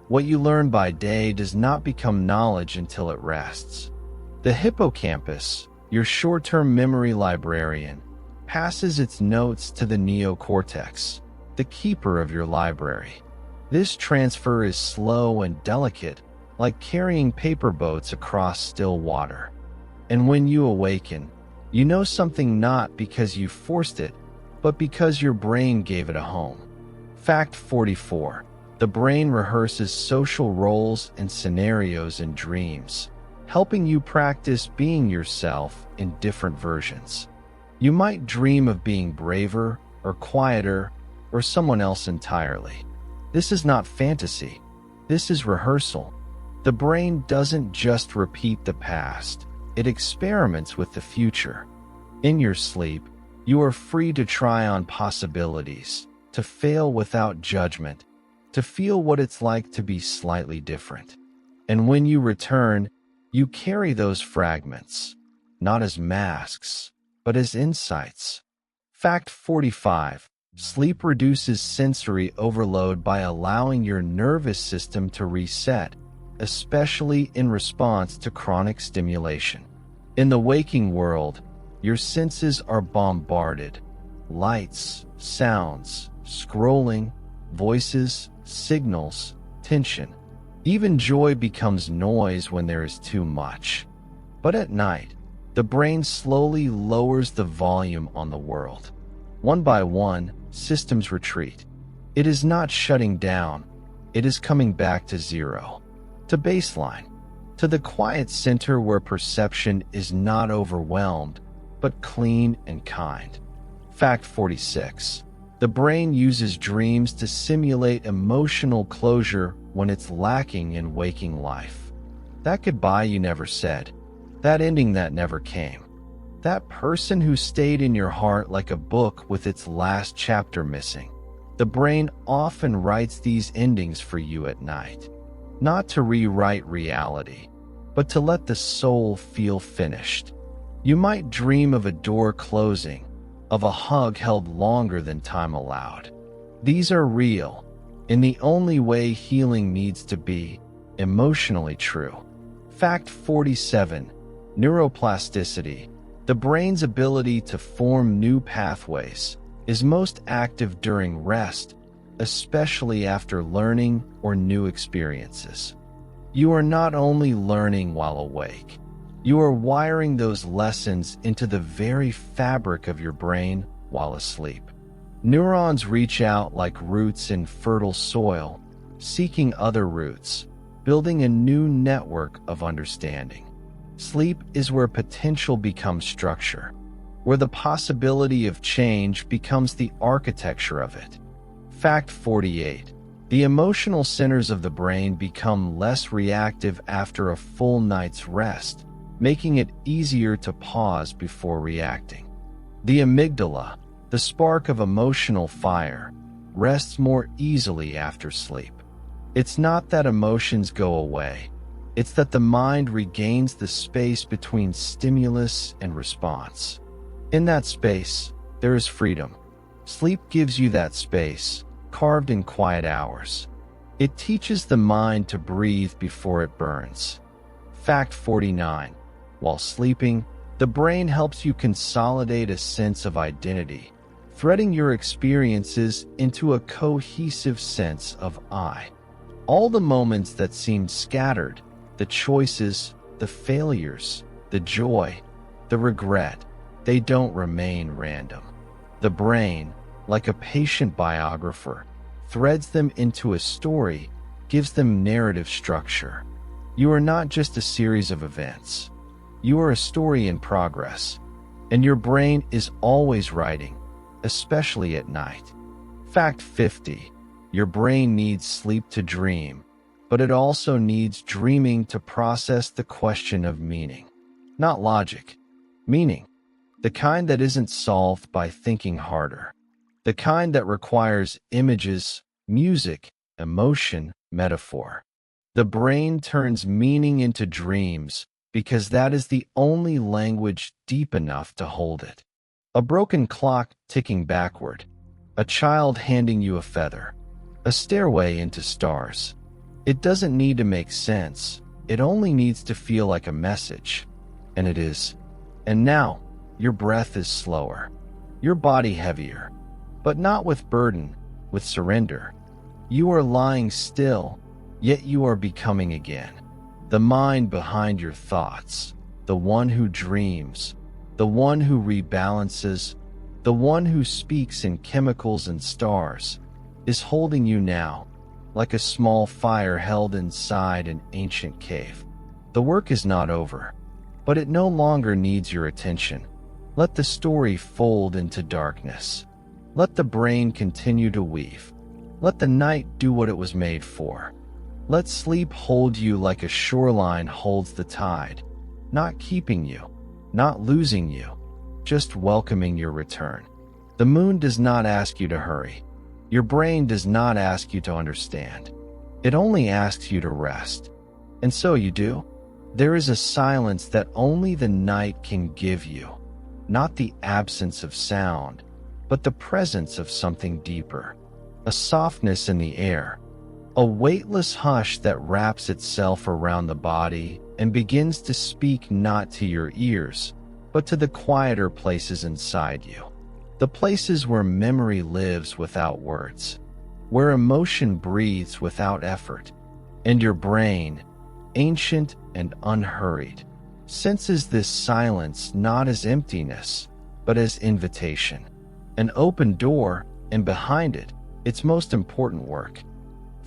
What you learn by day does not become knowledge until it rests. The hippocampus, your short-term memory librarian, passes its notes to the neocortex, the keeper of your library. This transfer is slow and delicate, like carrying paper boats across still water. And when you awaken, you know something not because you forced it, but because your brain gave it a home. Fact 44. The brain rehearses social roles and scenarios in dreams, helping you practice being yourself in different versions. You might dream of being braver or quieter or someone else entirely. This is not fantasy. This is rehearsal. The brain doesn't just repeat the past. It experiments with the future. In your sleep, you are free to try on possibilities, to fail without judgment, to feel what it's like to be slightly different. And when you return, you carry those fragments, not as masks, but as insights. Fact 45. Sleep reduces sensory overload by allowing your nervous system to reset, especially in response to chronic stimulation. In the waking world, your senses are bombarded. Lights, sounds, scrolling, voices, signals, tension. Even joy becomes noise when there is too much. But at night, the brain slowly lowers the volume on the world. One by one, systems retreat. It is not shutting down. It is coming back to zero, to baseline, to the quiet center where perception is not overwhelmed, but clean and kind. Fact 46. The brain uses dreams to simulate emotional closure when it's lacking in waking life. That goodbye you never said, that ending that never came, that person who stayed in your heart like a book with its last chapter missing. The brain often writes these endings for you at night, not to rewrite reality, but to let the soul feel finished. You might dream of a door closing, of a hug held longer than time allowed. These are real, in the only way healing needs to be, emotionally true. Fact 47. Neuroplasticity. The brain's ability to form new pathways is most active during rest, especially after learning or new experiences. You are not only learning while awake, you are wiring those lessons into the very fabric of your brain while asleep. Neurons reach out like roots in fertile soil, seeking other roots, building a new network of understanding. Sleep is where potential becomes structure, where the possibility of change becomes the architecture of it. Fact 48. The emotional centers of the brain become less reactive after a full night's rest, making it easier to pause before reacting. The amygdala, the spark of emotional fire, rests more easily after sleep. It's not that emotions go away, it's that the mind regains the space between stimulus and response. In that space, there is freedom. Sleep gives you that space, carved in quiet hours. It teaches the mind to breathe before it burns. Fact 49. While sleeping, the brain helps you consolidate a sense of identity, threading your experiences into a cohesive sense of I. All the moments that seemed scattered, the choices, the failures, the joy, the regret, they don't remain random. The brain, like a patient biographer, threads them into a story, gives them narrative structure. You are not just a series of events. You are a story in progress, and your brain is always writing, especially at night. Fact 50. Your brain needs sleep to dream, but it also needs dreaming to process the question of meaning. Not logic, meaning. The kind that isn't solved by thinking harder. The kind that requires images, music, emotion, metaphor. The brain turns meaning into dreams because that is the only language deep enough to hold it. A broken clock ticking backward, a child handing you a feather, a stairway into stars. It doesn't need to make sense, it only needs to feel like a message. And it is. And now, your breath is slower, your body heavier, but not with burden, with surrender. You are lying still, yet you are becoming again. The mind behind your thoughts, the one who dreams, the one who rebalances, the one who speaks in chemicals and stars, is holding you now, like a small fire held inside an ancient cave. The work is not over, but it no longer needs your attention. Let the story fold into darkness. Let the brain continue to weave. Let the night do what it was made for. Let sleep hold you like a shoreline holds the tide, not keeping you, not losing you, just welcoming your return. The moon does not ask you to hurry. Your brain does not ask you to understand. It only asks you to rest. And so you do. There is a silence that only the night can give you, not the absence of sound, but the presence of something deeper, a softness in the air, a weightless hush that wraps itself around the body and begins to speak not to your ears, but to the quieter places inside you, the places where memory lives without words, where emotion breathes without effort, and your brain, ancient and unhurried, senses this silence not as emptiness, but as invitation, an open door, and behind it, its most important work.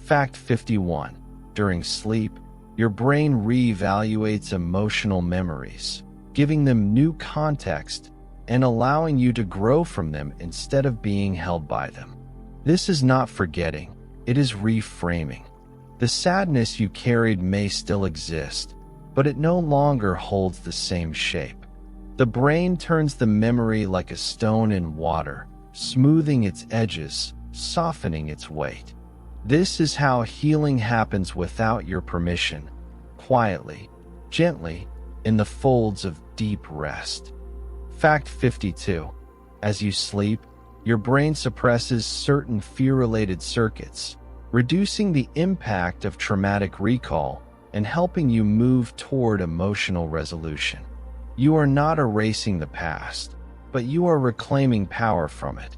Fact 51. During sleep, your brain reevaluates emotional memories, giving them new context, and allowing you to grow from them instead of being held by them. This is not forgetting, it is reframing. The sadness you carried may still exist, but it no longer holds the same shape. The brain turns the memory like a stone in water, smoothing its edges, softening its weight. This is how healing happens without your permission, quietly, gently, in the folds of deep rest. Fact 52. As you sleep, your brain suppresses certain fear-related circuits, reducing the impact of traumatic recall and helping you move toward emotional resolution. You are not erasing the past, but you are reclaiming power from it.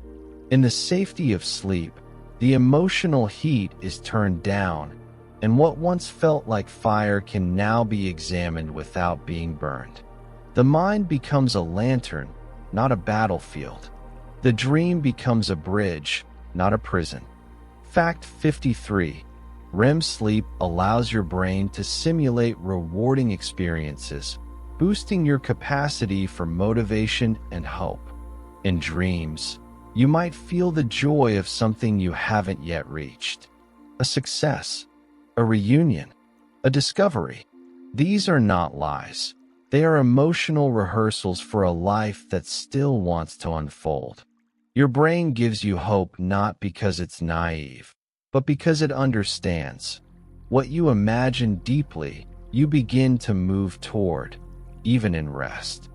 In the safety of sleep, the emotional heat is turned down, and what once felt like fire can now be examined without being burned. The mind becomes a lantern, not a battlefield. The dream becomes a bridge, not a prison. Fact 53. REM sleep allows your brain to simulate rewarding experiences, boosting your capacity for motivation and hope. In dreams, you might feel the joy of something you haven't yet reached. A success, a reunion, a discovery. These are not lies. They are emotional rehearsals for a life that still wants to unfold. Your brain gives you hope not because it's naive, but because it understands. What you imagine deeply, you begin to move toward, even in rest.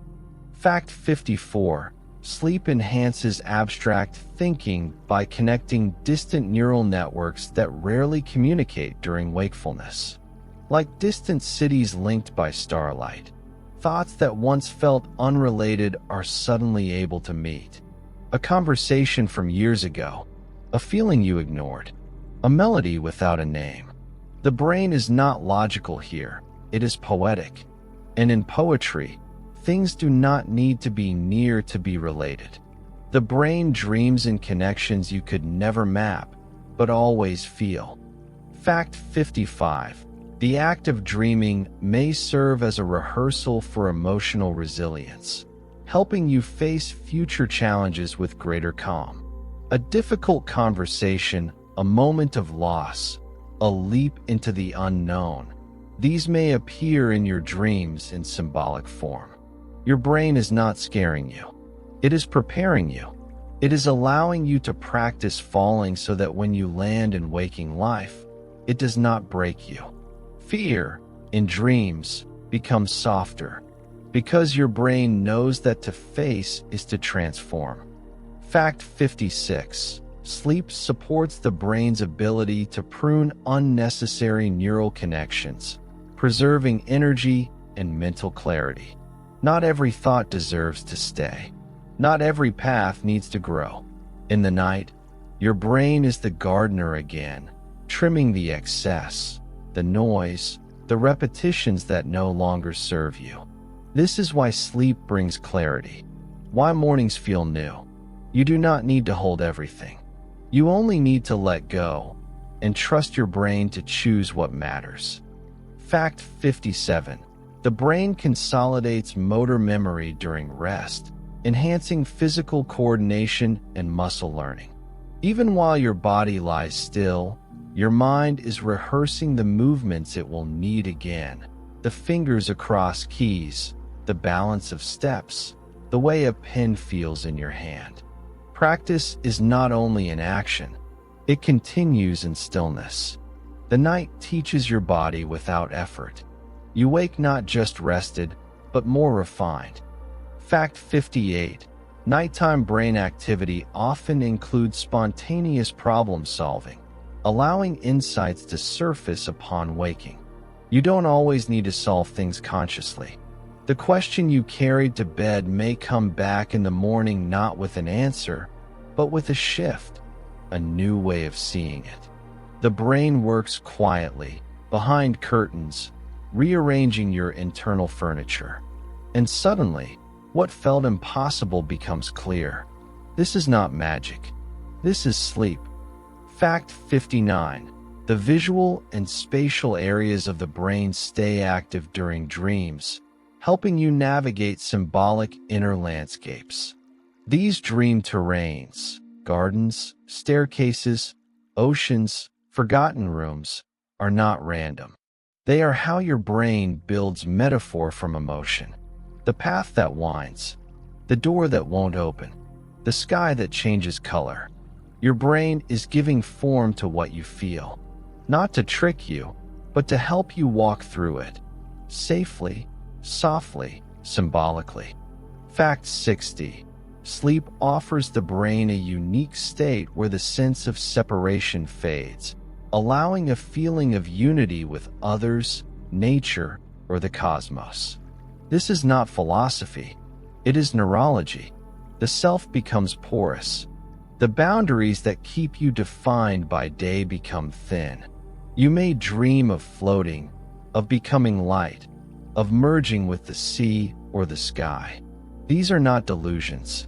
Fact 54. Sleep enhances abstract thinking by connecting distant neural networks that rarely communicate during wakefulness. Like distant cities linked by starlight, thoughts that once felt unrelated are suddenly able to meet. A conversation from years ago, a feeling you ignored, a melody without a name. The brain is not logical here, it is poetic. And in poetry, things do not need to be near to be related. The brain dreams in connections you could never map, but always feel. Fact 55. The act of dreaming may serve as a rehearsal for emotional resilience, helping you face future challenges with greater calm. A difficult conversation, a moment of loss, a leap into the unknown. These may appear in your dreams in symbolic form. Your brain is not scaring you. It is preparing you. It is allowing you to practice falling so that when you land in waking life, it does not break you. Fear, in dreams, becomes softer, because your brain knows that to face is to transform. Fact 56. Sleep supports the brain's ability to prune unnecessary neural connections, preserving energy and mental clarity. Not every thought deserves to stay. Not every path needs to grow. In the night, your brain is the gardener again, trimming the excess, the noise, the repetitions that no longer serve you. This is why sleep brings clarity, why mornings feel new. You do not need to hold everything. You only need to let go and trust your brain to choose what matters. Fact 57. The brain consolidates motor memory during rest, enhancing physical coordination and muscle learning. Even while your body lies still, your mind is rehearsing the movements it will need again. The fingers across keys, the balance of steps, the way a pen feels in your hand. Practice is not only in action, it continues in stillness. The night teaches your body without effort. You wake not just rested, but more refined. Fact 58. Nighttime brain activity often includes spontaneous problem solving, allowing insights to surface upon waking. You don't always need to solve things consciously. The question you carried to bed may come back in the morning not with an answer, but with a shift, a new way of seeing it. The brain works quietly, behind curtains, rearranging your internal furniture. And suddenly, what felt impossible becomes clear. This is not magic. This is sleep. Fact 59. The visual and spatial areas of the brain stay active during dreams, helping you navigate symbolic inner landscapes. These dream terrains, gardens, staircases, oceans, forgotten rooms, are not random. They are how your brain builds metaphor from emotion. The path that winds, the door that won't open, the sky that changes color. Your brain is giving form to what you feel, not to trick you, but to help you walk through it, safely, softly, symbolically. Fact 60. Sleep offers the brain a unique state where the sense of separation fades, allowing a feeling of unity with others, nature, or the cosmos. This is not philosophy. It is neurology. The self becomes porous. The boundaries that keep you defined by day become thin. You may dream of floating, of becoming light, of merging with the sea or the sky. These are not delusions.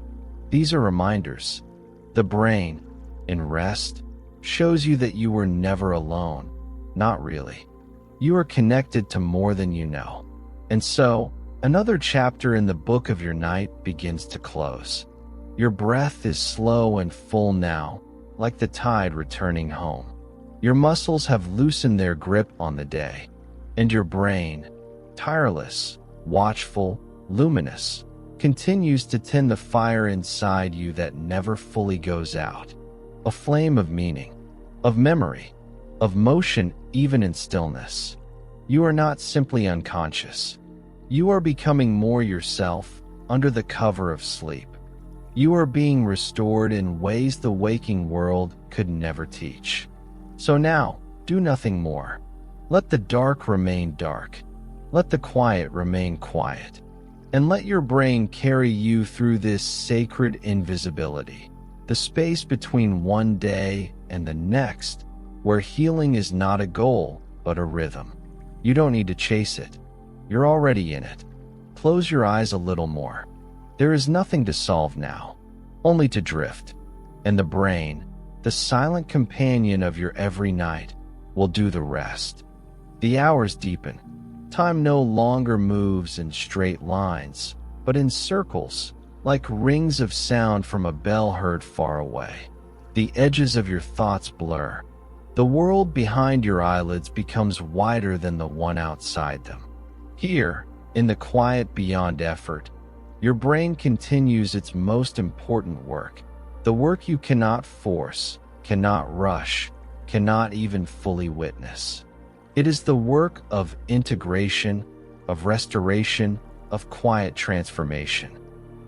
These are reminders. The brain, in rest, shows you that you were never alone. Not really. You are connected to more than you know. And so, another chapter in the book of your night begins to close. Your breath is slow and full now, like the tide returning home. Your muscles have loosened their grip on the day, and your brain, tireless, watchful, luminous, continues to tend the fire inside you that never fully goes out. A flame of meaning, of memory, of motion even in stillness. You are not simply unconscious. You are becoming more yourself under the cover of sleep. You are being restored in ways the waking world could never teach. So now, do nothing more. Let the dark remain dark. Let the quiet remain quiet. And let your brain carry you through this sacred invisibility, the space between one day and the next, where healing is not a goal, but a rhythm. You don't need to chase it. You're already in it. Close your eyes a little more. There is nothing to solve now, only to drift. And the brain, the silent companion of your every night, will do the rest. The hours deepen. Time no longer moves in straight lines, but in circles, like rings of sound from a bell heard far away. The edges of your thoughts blur. The world behind your eyelids becomes wider than the one outside them. Here, in the quiet beyond effort, your brain continues its most important work, the work you cannot force, cannot rush, cannot even fully witness. It is the work of integration, of restoration, of quiet transformation.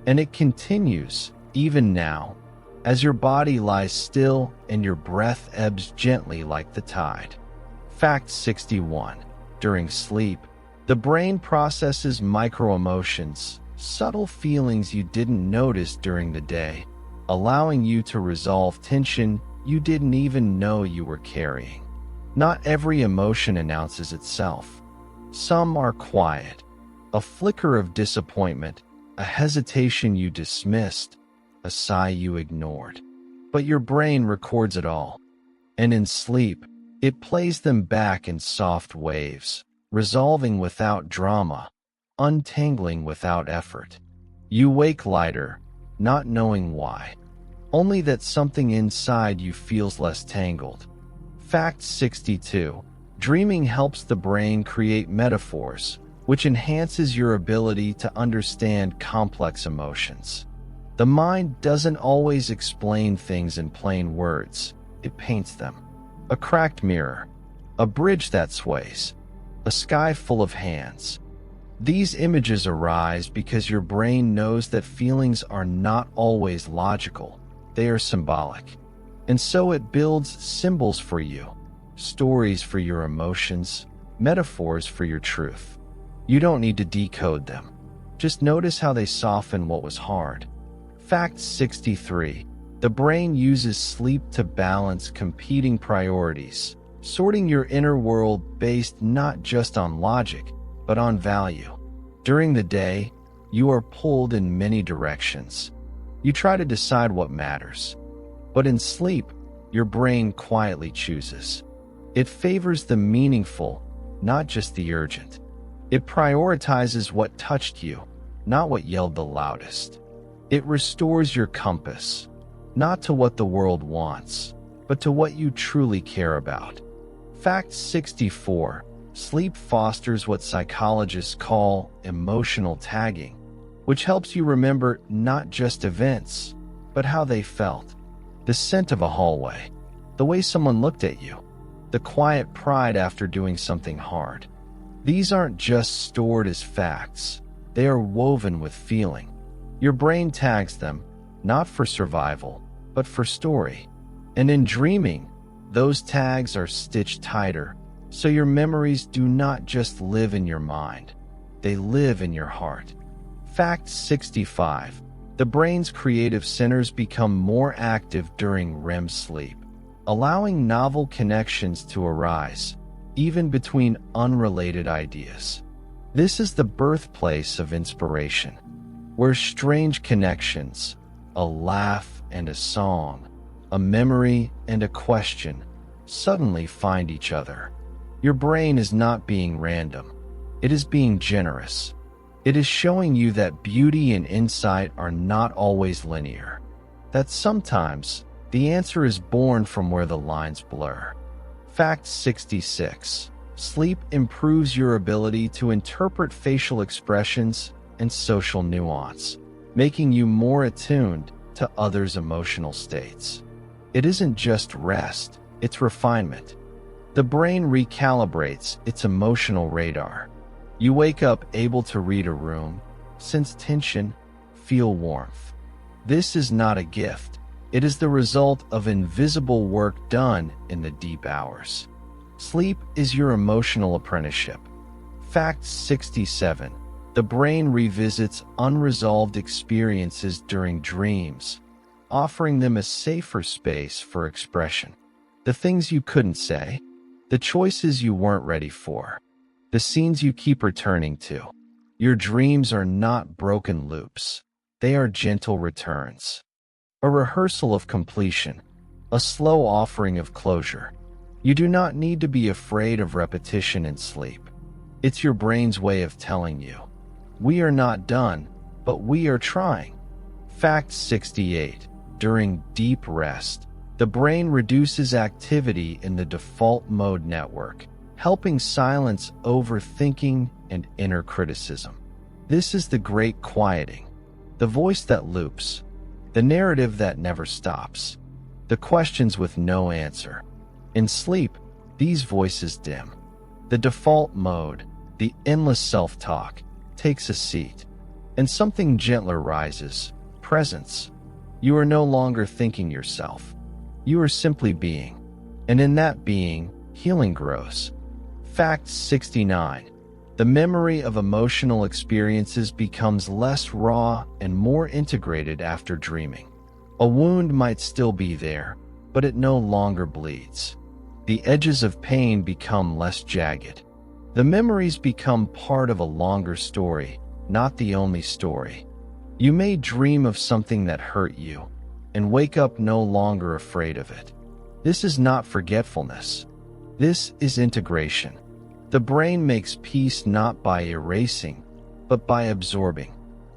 And it continues, even now, as your body lies still and your breath ebbs gently like the tide. Fact 61. During sleep, the brain processes micro-emotions, subtle feelings you didn't notice during the day, allowing you to resolve tension you didn't even know you were carrying. Not every emotion announces itself. Some are quiet, a flicker of disappointment, a hesitation you dismissed, a sigh you ignored. But your brain records it all, and in sleep, it plays them back in soft waves, resolving without drama, untangling without effort. You wake lighter, not knowing why, only that something inside you feels less tangled. Fact 62. Dreaming helps the brain create metaphors, which enhances your ability to understand complex emotions. The mind doesn't always explain things in plain words, it paints them. A cracked mirror, a bridge that sways, a sky full of hands. These images arise because your brain knows that feelings are not always logical, they are symbolic. And so it builds symbols for you, stories for your emotions, metaphors for your truth. You don't need to decode them. Just notice how they soften what was hard. Fact 63. The brain uses sleep to balance competing priorities, sorting your inner world based not just on logic, but on value. During the day, you are pulled in many directions. You try to decide what matters. But in sleep, your brain quietly chooses. It favors the meaningful, not just the urgent. It prioritizes what touched you, not what yelled the loudest. It restores your compass, not to what the world wants, but to what you truly care about. Fact 64. Sleep fosters what psychologists call emotional tagging, which helps you remember not just events, but how they felt. The scent of a hallway, the way someone looked at you, the quiet pride after doing something hard. These aren't just stored as facts, they are woven with feeling. Your brain tags them, not for survival, but for story. And in dreaming, those tags are stitched tighter, so your memories do not just live in your mind, they live in your heart. Fact 65. The brain's creative centers become more active during REM sleep, allowing novel connections to arise, even between unrelated ideas. This is the birthplace of inspiration, where strange connections, a laugh and a song, a memory and a question, suddenly find each other. Your brain is not being random. It is being generous. It is showing you that beauty and insight are not always linear, that sometimes the answer is born from where the lines blur. Fact 66. Sleep improves your ability to interpret facial expressions and social nuance, making you more attuned to others' emotional states. It isn't just rest, it's refinement. The brain recalibrates its emotional radar. You wake up able to read a room, sense tension, feel warmth. This is not a gift. It is the result of invisible work done in the deep hours. Sleep is your emotional apprenticeship. Fact 67. The brain revisits unresolved experiences during dreams, offering them a safer space for expression. The things you couldn't say, the choices you weren't ready for, the scenes you keep returning to. Your dreams are not broken loops. They are gentle returns. A rehearsal of completion, a slow offering of closure. You do not need to be afraid of repetition in sleep. It's your brain's way of telling you, we are not done, but we are trying. Fact 68. During deep rest, the brain reduces activity in the default mode network, helping silence overthinking and inner criticism. This is the great quieting, the voice that loops, the narrative that never stops, the questions with no answer. In sleep, these voices dim. The default mode, the endless self-talk, takes a seat, and something gentler rises, presence. You are no longer thinking yourself. You are simply being, and in that being, healing grows. Fact 69. The memory of emotional experiences becomes less raw and more integrated after dreaming. A wound might still be there, but it no longer bleeds. The edges of pain become less jagged. The memories become part of a longer story, not the only story. You may dream of something that hurt you, and wake up no longer afraid of it. This is not forgetfulness. This is integration. The brain makes peace not by erasing, but by absorbing.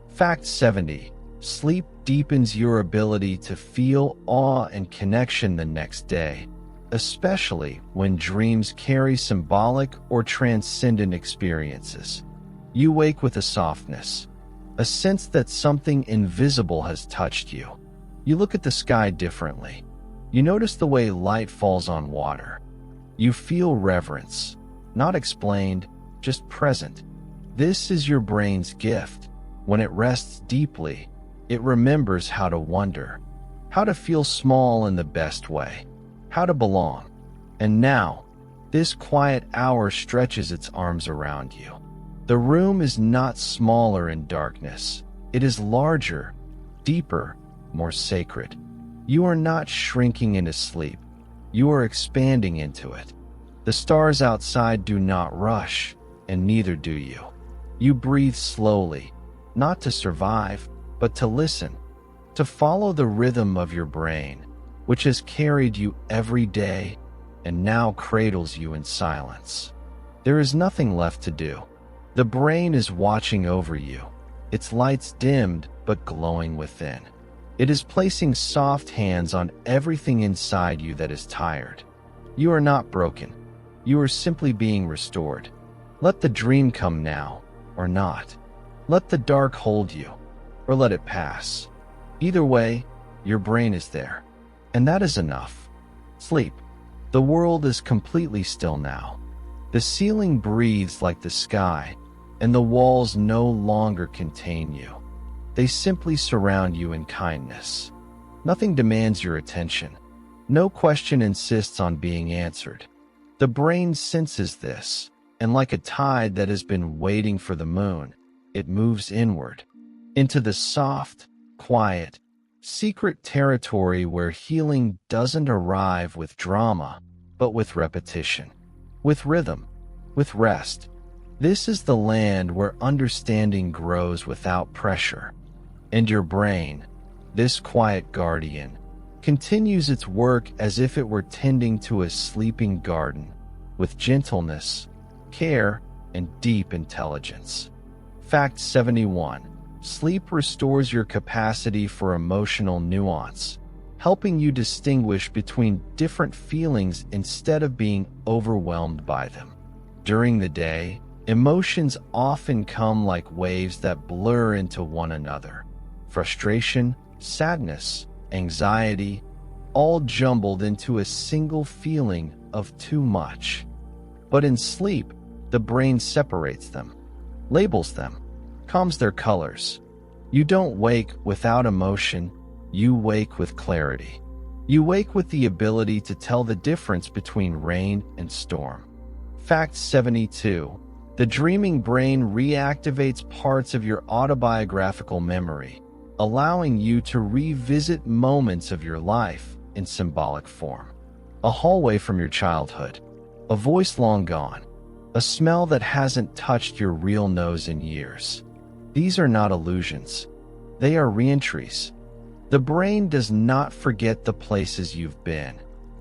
Fact 70. Sleep deepens your ability to feel awe and connection the next day, especially when dreams carry symbolic or transcendent experiences. You wake with a softness, a sense that something invisible has touched you. You look at the sky differently. You notice the way light falls on water. You feel reverence, not explained, just present. This is your brain's gift. When it rests deeply, it remembers how to wonder, how to feel small in the best way, how to belong. And now, this quiet hour stretches its arms around you. The room is not smaller in darkness. It is larger, deeper, more sacred. You are not shrinking into sleep. You are expanding into it. The stars outside do not rush, and neither do you. You breathe slowly, not to survive, but to listen, to follow the rhythm of your brain, which has carried you every day and now cradles you in silence. There is nothing left to do. The brain is watching over you, its lights dimmed but glowing within. It is placing soft hands on everything inside you that is tired. You are not broken. You are simply being restored. Let the dream come now, or not. Let the dark hold you, or let it pass. Either way, your brain is there, and that is enough. Sleep. The world is completely still now. The ceiling breathes like the sky, and the walls no longer contain you. They simply surround you in kindness. Nothing demands your attention. No question insists on being answered. The brain senses this, and like a tide that has been waiting for the moon, it moves inward, into the soft, quiet, secret territory where healing doesn't arrive with drama, but with repetition, with rhythm, with rest. This is the land where understanding grows without pressure. And your brain, this quiet guardian, continues its work as if it were tending to a sleeping garden, with gentleness, care, and deep intelligence. Fact 71. Sleep restores your capacity for emotional nuance, helping you distinguish between different feelings instead of being overwhelmed by them. During the day, emotions often come like waves that blur into one another. Frustration, sadness, anxiety, all jumbled into a single feeling of too much. But in sleep, the brain separates them, labels them, calms their colors. You don't wake without emotion, you wake with clarity. You wake with the ability to tell the difference between rain and storm. Fact 72. The dreaming brain reactivates parts of your autobiographical memory, allowing you to revisit moments of your life in symbolic form. A hallway from your childhood, a voice long gone, a smell that hasn't touched your real nose in years. These are not illusions. They are reentries. The brain does not forget the places you've been.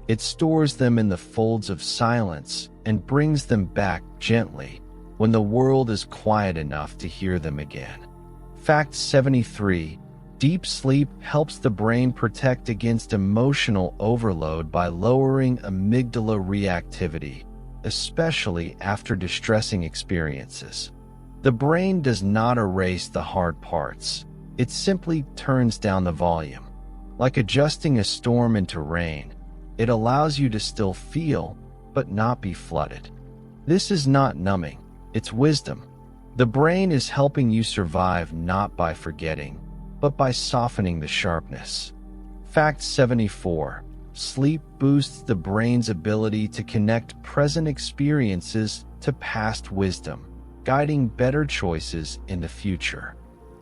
It stores them in the folds of silence and brings them back gently when the world is quiet enough to hear them again. Fact 73. Deep sleep helps the brain protect against emotional overload by lowering amygdala reactivity, especially after distressing experiences. The brain does not erase the hard parts. It simply turns down the volume. Like adjusting a storm into rain, it allows you to still feel, but not be flooded. This is not numbing, it's wisdom. The brain is helping you survive not by forgetting, but by softening the sharpness. Fact 74. Sleep boosts the brain's ability to connect present experiences to past wisdom, guiding better choices in the future.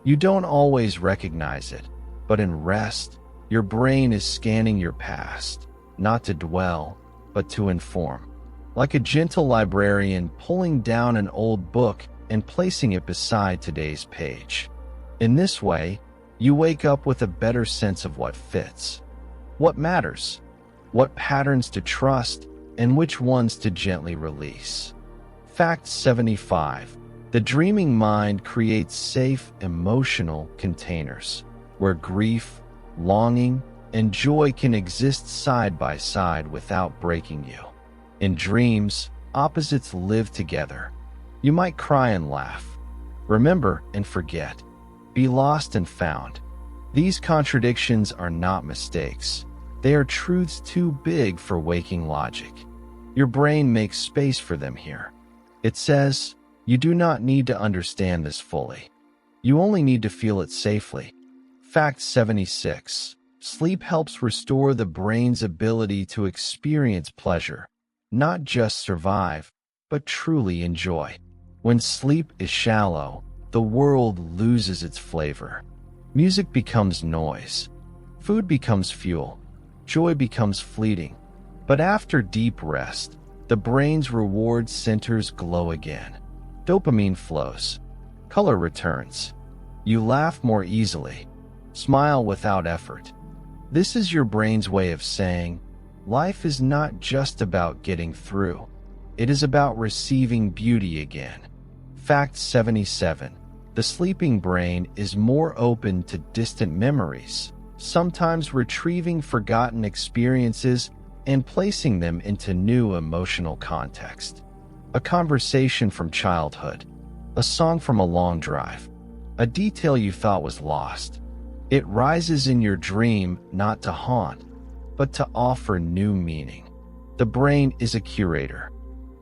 You don't always recognize it, but in rest, your brain is scanning your past, not to dwell, but to inform. Like a gentle librarian pulling down an old book and placing it beside today's page. In this way, you wake up with a better sense of what fits, what matters, what patterns to trust, and which ones to gently release. Fact 75. The dreaming mind creates safe emotional containers where grief, longing, and joy can exist side by side without breaking you. In dreams, opposites live together. You might cry and laugh, remember and forget, be lost and found. These contradictions are not mistakes. They are truths too big for waking logic. Your brain makes space for them here. It says, you do not need to understand this fully. You only need to feel it safely. Fact 76. Sleep helps restore the brain's ability to experience pleasure, not just survive, but truly enjoy. When sleep is shallow, the world loses its flavor. Music becomes noise. Food becomes fuel. Joy becomes fleeting. But after deep rest, the brain's reward centers glow again. Dopamine flows. Color returns. You laugh more easily. Smile without effort. This is your brain's way of saying, life is not just about getting through. It is about receiving beauty again. Fact 77. The sleeping brain is more open to distant memories, sometimes retrieving forgotten experiences and placing them into new emotional context. A conversation from childhood, a song from a long drive, a detail you thought was lost. It rises in your dream not to haunt, but to offer new meaning. The brain is a curator,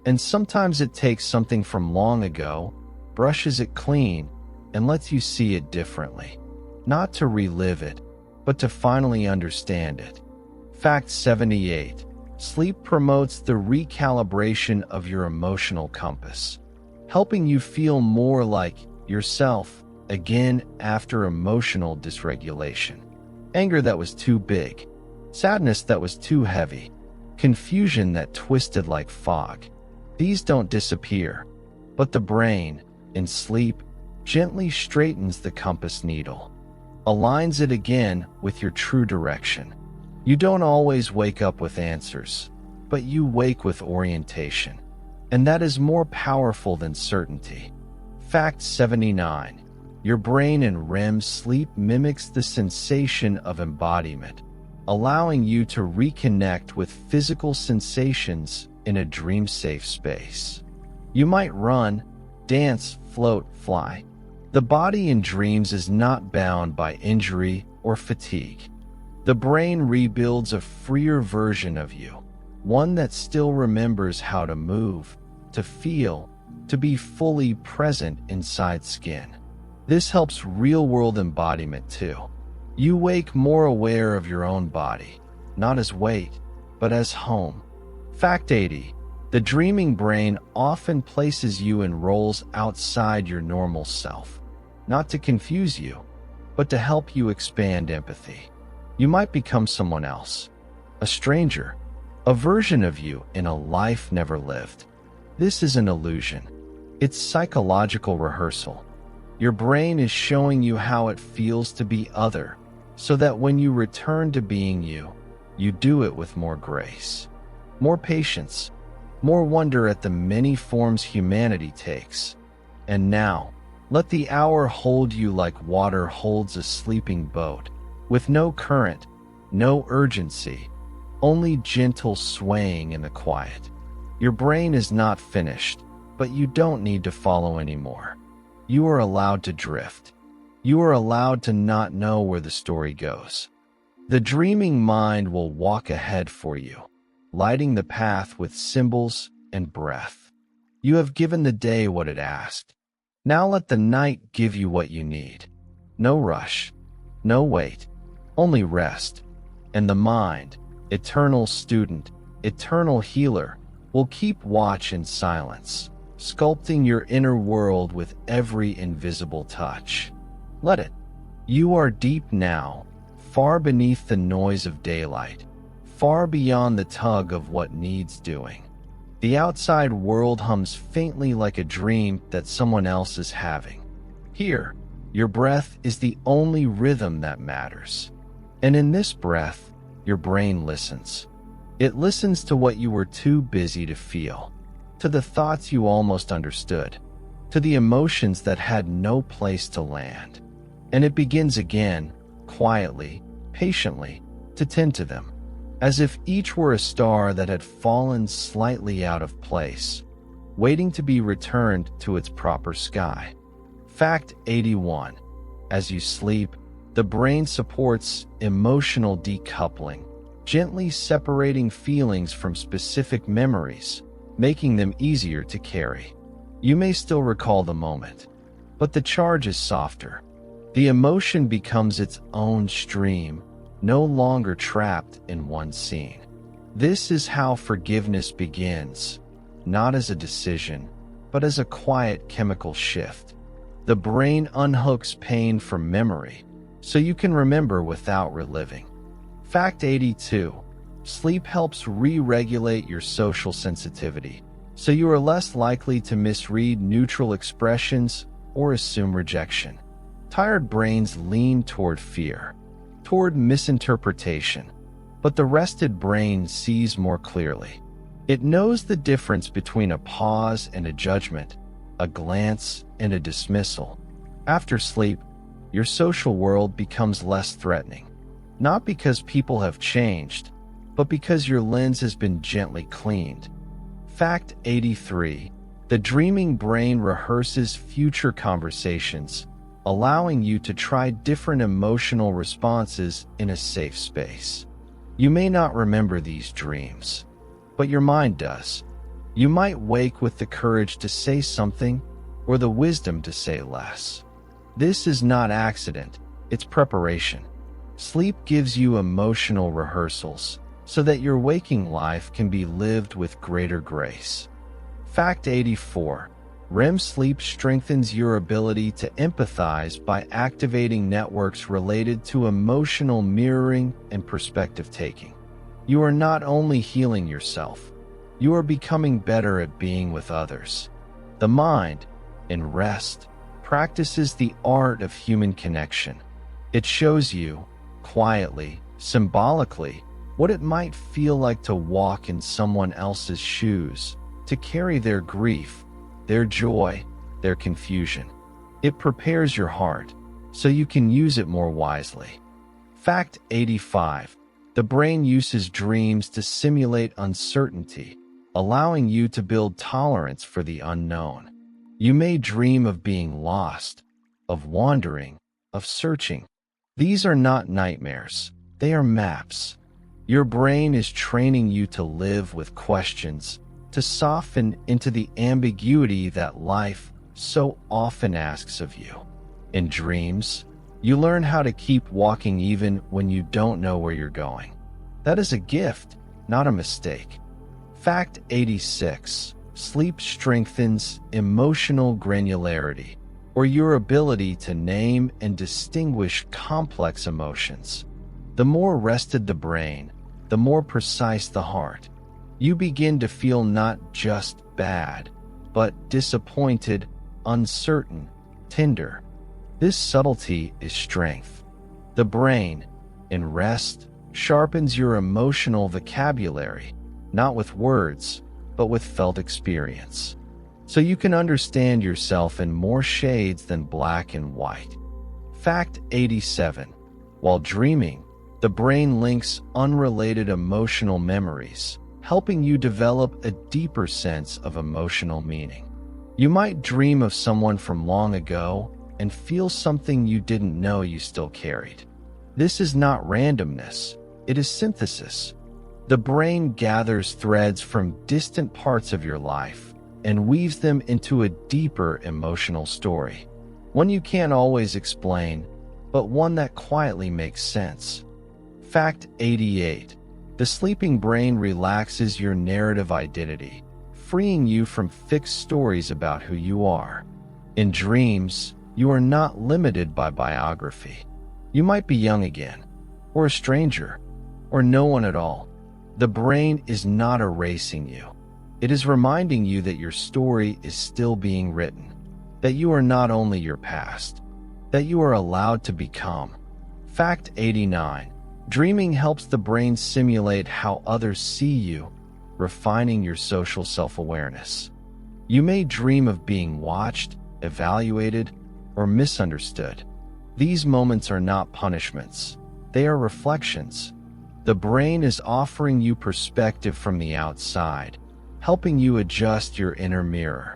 and sometimes it takes something from long ago, brushes it clean, and lets you see it differently. Not to relive it, but to finally understand it. Fact 78. Sleep promotes the recalibration of your emotional compass, helping you feel more like yourself again after emotional dysregulation. Anger that was too big, sadness that was too heavy, confusion that twisted like fog. These don't disappear, but the brain, in sleep, gently straightens the compass needle, aligns it again with your true direction. You don't always wake up with answers, but you wake with orientation, and that is more powerful than certainty. Fact 79. Your brain in REM sleep mimics the sensation of embodiment, allowing you to reconnect with physical sensations in a dream-safe space. You might run, dance, float, fly. The body in dreams is not bound by injury or fatigue. The brain rebuilds a freer version of you, one that still remembers how to move, to feel, to be fully present inside skin. This helps real-world embodiment too. You wake more aware of your own body, not as weight, but as home. Fact 80. The dreaming brain often places you in roles outside your normal self, not to confuse you, but to help you expand empathy. You might become someone else, a stranger, a version of you in a life never lived. This is an illusion. It's psychological rehearsal. Your brain is showing you how it feels to be other, so that when you return to being you, you do it with more grace, more patience, more wonder at the many forms humanity takes. And now, let the hour hold you like water holds a sleeping boat, with no current, no urgency, only gentle swaying in the quiet. Your brain is not finished, but you don't need to follow anymore. You are allowed to drift. You are allowed to not know where the story goes. The dreaming mind will walk ahead for you, lighting the path with symbols and breath. You have given the day what it asked. Now let the night give you what you need. No rush, no wait, only rest. And the mind, eternal student, eternal healer, will keep watch in silence, sculpting your inner world with every invisible touch. Let it. You are deep now, far beneath the noise of daylight, far beyond the tug of what needs doing. The outside world hums faintly like a dream that someone else is having. Here, your breath is the only rhythm that matters. And in this breath, your brain listens. It listens to what you were too busy to feel, to the thoughts you almost understood, to the emotions that had no place to land. And it begins again, quietly, patiently, to tend to them, as if each were a star that had fallen slightly out of place, waiting to be returned to its proper sky. Fact 81. As you sleep, the brain supports emotional decoupling, gently separating feelings from specific memories, making them easier to carry. You may still recall the moment, but the charge is softer. The emotion becomes its own stream, no longer trapped in one scene. This is how forgiveness begins, not as a decision, but as a quiet chemical shift. The brain unhooks pain from memory, so you can remember without reliving. Fact 82. Sleep helps re-regulate your social sensitivity, so you are less likely to misread neutral expressions or assume rejection. Tired brains lean toward fear, toward misinterpretation, but the rested brain sees more clearly. It knows the difference between a pause and a judgment, a glance, and a dismissal. After sleep, your social world becomes less threatening. Not because people have changed, but because your lens has been gently cleaned. Fact 83. The dreaming brain rehearses future conversations, allowing you to try different emotional responses in a safe space. You may not remember these dreams, but your mind does. You might wake with the courage to say something or the wisdom to say less. This is not accident, it's preparation. Sleep gives you emotional rehearsals so that your waking life can be lived with greater grace. Fact 84. REM sleep strengthens your ability to empathize by activating networks related to emotional mirroring and perspective taking. You are not only healing yourself, you are becoming better at being with others. The mind, in rest, practices the art of human connection. It shows you, quietly, symbolically, what it might feel like to walk in someone else's shoes, to carry their grief, their joy, their confusion. It prepares your heart so you can use it more wisely. Fact 85. The brain uses dreams to simulate uncertainty, allowing you to build tolerance for the unknown. You may dream of being lost, of wandering, of searching. These are not nightmares, they are maps. Your brain is training you to live with questions, to soften into the ambiguity that life so often asks of you. In dreams, you learn how to keep walking even when you don't know where you're going. That is a gift, not a mistake. Fact 86. Sleep strengthens emotional granularity, or your ability to name and distinguish complex emotions. The more rested the brain, the more precise the heart. You begin to feel not just bad, but disappointed, uncertain, tender. This subtlety is strength. The brain, in rest, sharpens your emotional vocabulary, not with words, but with felt experience. So you can understand yourself in more shades than black and white. Fact 87. While dreaming, the brain links unrelated emotional memories, helping you develop a deeper sense of emotional meaning. You might dream of someone from long ago and feel something you didn't know you still carried. This is not randomness, it is synthesis. The brain gathers threads from distant parts of your life and weaves them into a deeper emotional story, one you can't always explain, but one that quietly makes sense. Fact 88. The sleeping brain relaxes your narrative identity, freeing you from fixed stories about who you are. In dreams, you are not limited by biography. You might be young again, or a stranger, or no one at all. The brain is not erasing you. It is reminding you that your story is still being written, that you are not only your past, that you are allowed to become. Fact 89. Dreaming helps the brain simulate how others see you, refining your social self-awareness. You may dream of being watched, evaluated, or misunderstood. These moments are not punishments. They are reflections. The brain is offering you perspective from the outside, helping you adjust your inner mirror.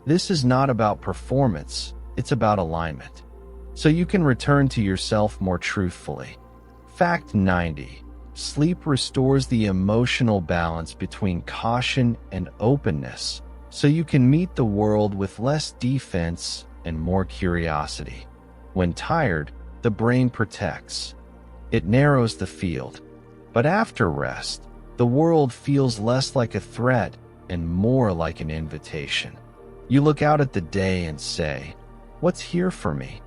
This is not about performance, it's about alignment. So you can return to yourself more truthfully. Fact 90. Sleep restores the emotional balance between caution and openness, so you can meet the world with less defense and more curiosity. When tired, the brain protects. It narrows the field. But after rest, the world feels less like a threat and more like an invitation. You look out at the day and say, "What's here for me?"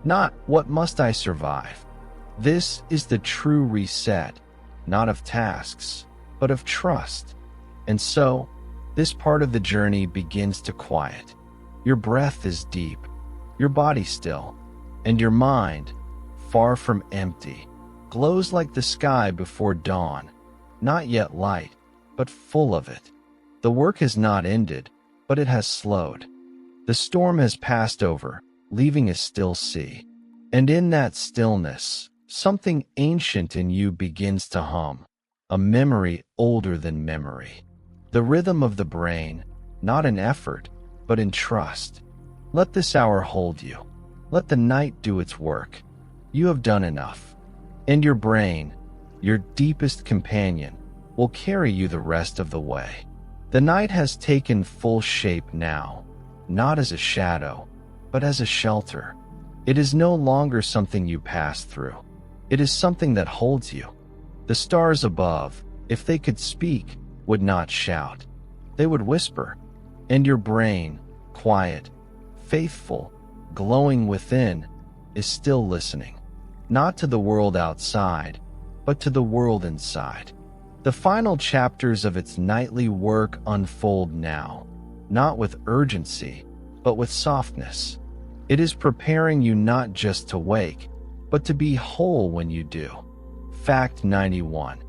Not, "What must I survive?" This is the true reset, not of tasks, but of trust. And so, this part of the journey begins to quiet. Your breath is deep, your body still, and your mind, far from empty, glows like the sky before dawn, not yet light, but full of it. The work has not ended, but it has slowed. The storm has passed over, leaving a still sea. And in that stillness, something ancient in you begins to hum, a memory older than memory. The rhythm of the brain, not in effort, but in trust. Let this hour hold you. Let the night do its work. You have done enough. And your brain, your deepest companion, will carry you the rest of the way. The night has taken full shape now, not as a shadow, but as a shelter. It is no longer something you pass through. It is something that holds you. The stars above, if they could speak, would not shout. They would whisper. And your brain, quiet, faithful, glowing within, is still listening. Not to the world outside, but to the world inside. The final chapters of its nightly work unfold now, not with urgency, but with softness. It is preparing you not just to wake, but to be whole when you do. Fact 91.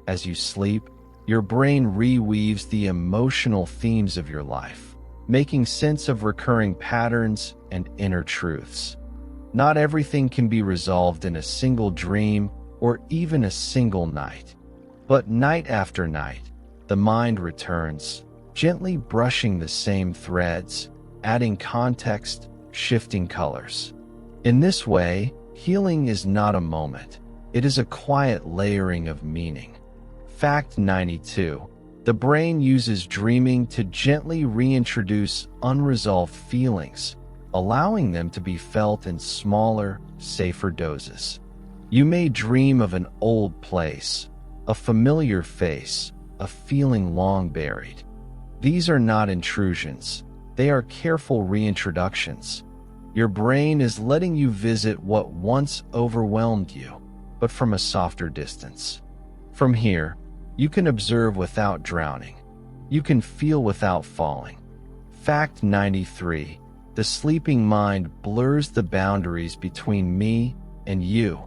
As you sleep, your brain reweaves the emotional themes of your life, making sense of recurring patterns and inner truths. Not everything can be resolved in a single dream or even a single night. But night after night, the mind returns, gently brushing the same threads, adding context, shifting colors. In this way, healing is not a moment. It is a quiet layering of meaning. Fact 92. The brain uses dreaming to gently reintroduce unresolved feelings, allowing them to be felt in smaller, safer doses. You may dream of an old place, a familiar face, a feeling long buried. These are not intrusions. They are careful reintroductions. Your brain is letting you visit what once overwhelmed you, but from a softer distance. From here, you can observe without drowning. You can feel without falling. Fact 93. The sleeping mind blurs the boundaries between me and you,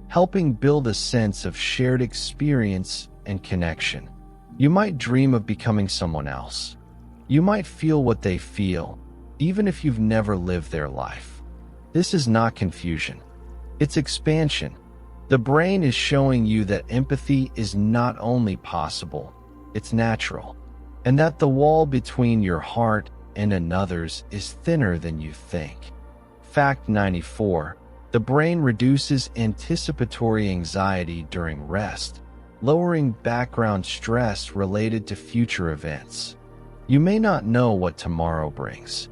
helping build a sense of shared experience and connection. You might dream of becoming someone else. You might feel what they feel, even if you've never lived their life. This is not confusion. It's expansion. The brain is showing you that empathy is not only possible, it's natural, and that the wall between your heart and another's is thinner than you think. Fact 94. The brain reduces anticipatory anxiety during rest, lowering background stress related to future events. You may not know what tomorrow brings,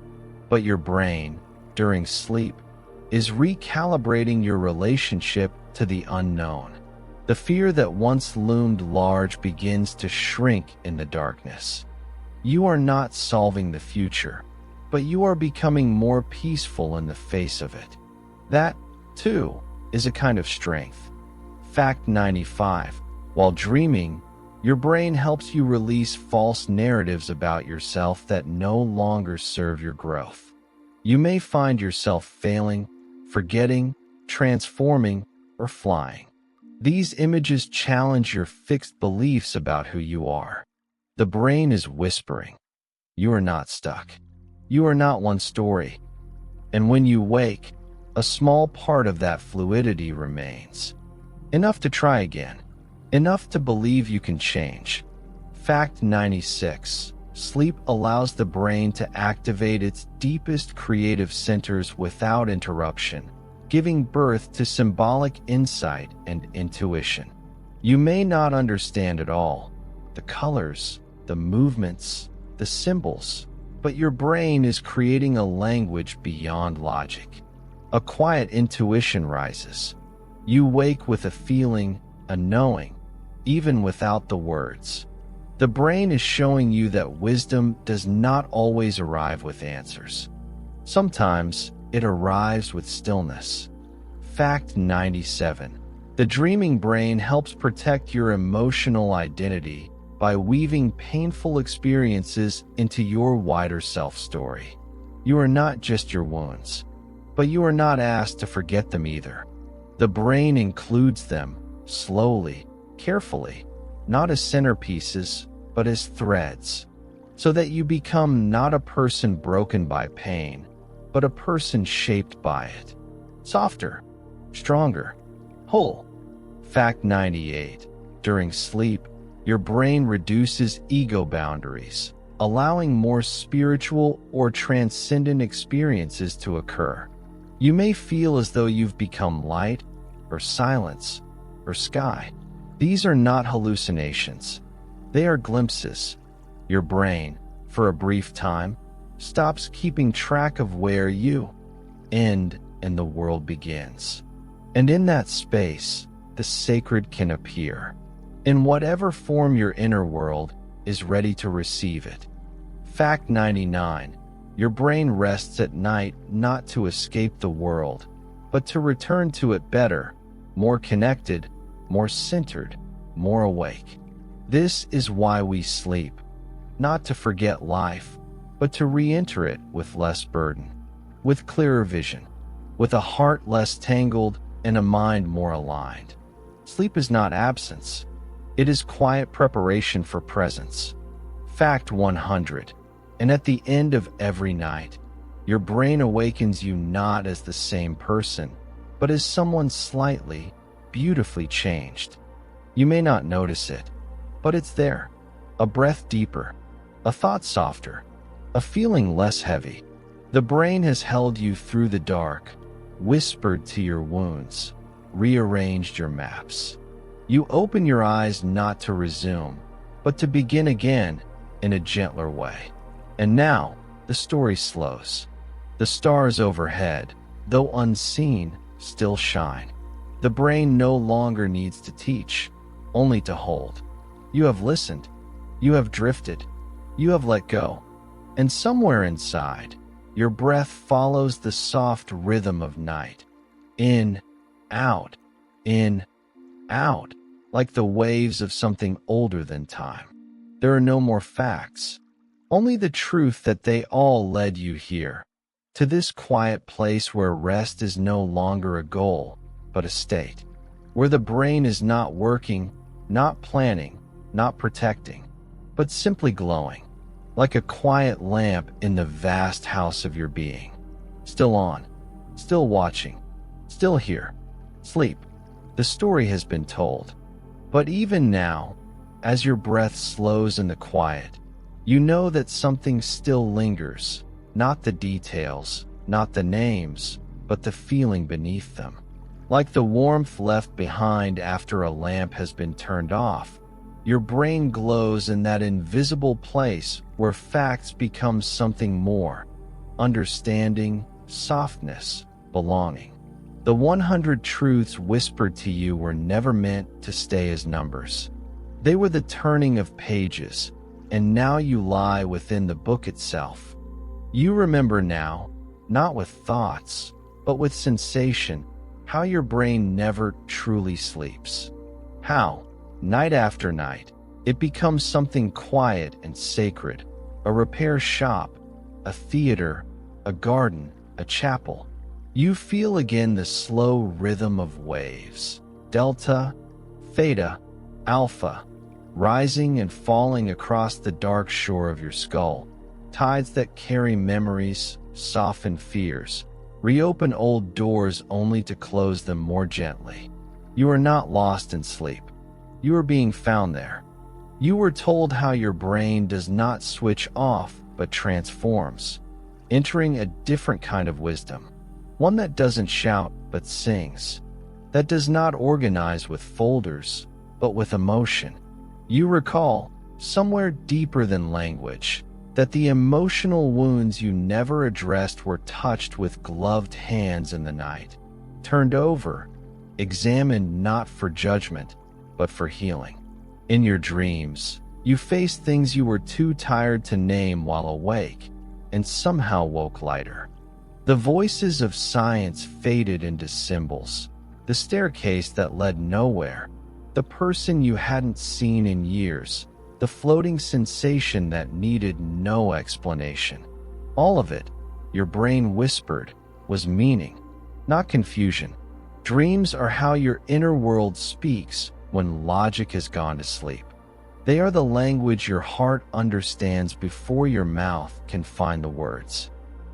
but your brain, during sleep, is recalibrating your relationship to the unknown. The fear that once loomed large begins to shrink in the darkness. You are not solving the future, but you are becoming more peaceful in the face of it. That, too, is a kind of strength. Fact 95. While dreaming, your brain helps you release false narratives about yourself that no longer serve your growth. You may find yourself failing, forgetting, transforming, or flying. These images challenge your fixed beliefs about who you are. The brain is whispering, you are not stuck. You are not one story. And when you wake, a small part of that fluidity remains. Enough to try again. Enough to believe you can change. Fact 96. Sleep allows the brain to activate its deepest creative centers without interruption, giving birth to symbolic insight and intuition. You may not understand it all, the colors, the movements, the symbols, but your brain is creating a language beyond logic. A quiet intuition rises. You wake with a feeling, a knowing, even without the words. The brain is showing you that wisdom does not always arrive with answers. Sometimes it arrives with stillness. Fact 97. The dreaming brain helps protect your emotional identity by weaving painful experiences into your wider self story. You are not just your wounds, but you are not asked to forget them either. The brain includes them, slowly, carefully, not as centerpieces, but as threads. so that you become not a person broken by pain, but a person shaped by it. Softer, stronger, whole. Fact 98. During sleep, your brain reduces ego boundaries, allowing more spiritual or transcendent experiences to occur. You may feel as though you've become light, or silence, or sky. These are not hallucinations. They are glimpses. Your brain, for a brief time, stops keeping track of where you end and the world begins. And in that space, the sacred can appear, in whatever form your inner world is ready to receive it. Fact 99. Your brain rests at night not to escape the world, but to return to it better, more connected, more centered, more awake. This is why we sleep, not to forget life, but to re-enter it with less burden, with clearer vision, with a heart less tangled and a mind more aligned. Sleep is not absence. It is quiet preparation for presence. Fact 100. And at the end of every night, your brain awakens you not as the same person, but as someone slightly, beautifully changed. You may not notice it, but it's there. A breath deeper, a thought softer, a feeling less heavy. The brain has held you through the dark, whispered to your wounds, rearranged your maps. You open your eyes not to resume, but to begin again in a gentler way. And now, the story slows. The stars overhead, though unseen, still shine. The brain no longer needs to teach, only to hold. You have listened. You have drifted. You have let go. And somewhere inside, your breath follows the soft rhythm of night. In, out, like the waves of something older than time. There are no more facts, only the truth that they all led you here, to this quiet place where rest is no longer a goal, but a state, where the brain is not working, not planning, not protecting, but simply glowing, like a quiet lamp in the vast house of your being. Still on, still watching, still here. Sleep. The story has been told. But even now, as your breath slows in the quiet, you know that something still lingers, not the details, not the names, but the feeling beneath them. Like the warmth left behind after a lamp has been turned off, your brain glows in that invisible place where facts become something more: understanding, softness, belonging. The 100 truths whispered to you were never meant to stay as numbers. They were the turning of pages, and now you lie within the book itself. You remember now, not with thoughts, but with sensation, how your brain never truly sleeps. How, night after night, it becomes something quiet and sacred, a repair shop, a theater, a garden, a chapel. You feel again the slow rhythm of waves, delta, theta, alpha, rising and falling across the dark shore of your skull. Tides that carry memories, soften fears, reopen old doors only to close them more gently. You are not lost in sleep. You are being found there. You were told how your brain does not switch off but transforms, entering a different kind of wisdom. One that doesn't shout but sings, that does not organize with folders but with emotion. You recall, somewhere deeper than language, that the emotional wounds you never addressed were touched with gloved hands in the night, turned over, examined not for judgment, but for healing. In your dreams, you faced things you were too tired to name while awake, and somehow woke lighter. The voices of science faded into symbols, the staircase that led nowhere, the person you hadn't seen in years, the floating sensation that needed no explanation. All of it, your brain whispered, was meaning, not confusion. Dreams are how your inner world speaks when logic has gone to sleep. They are the language your heart understands before your mouth can find the words.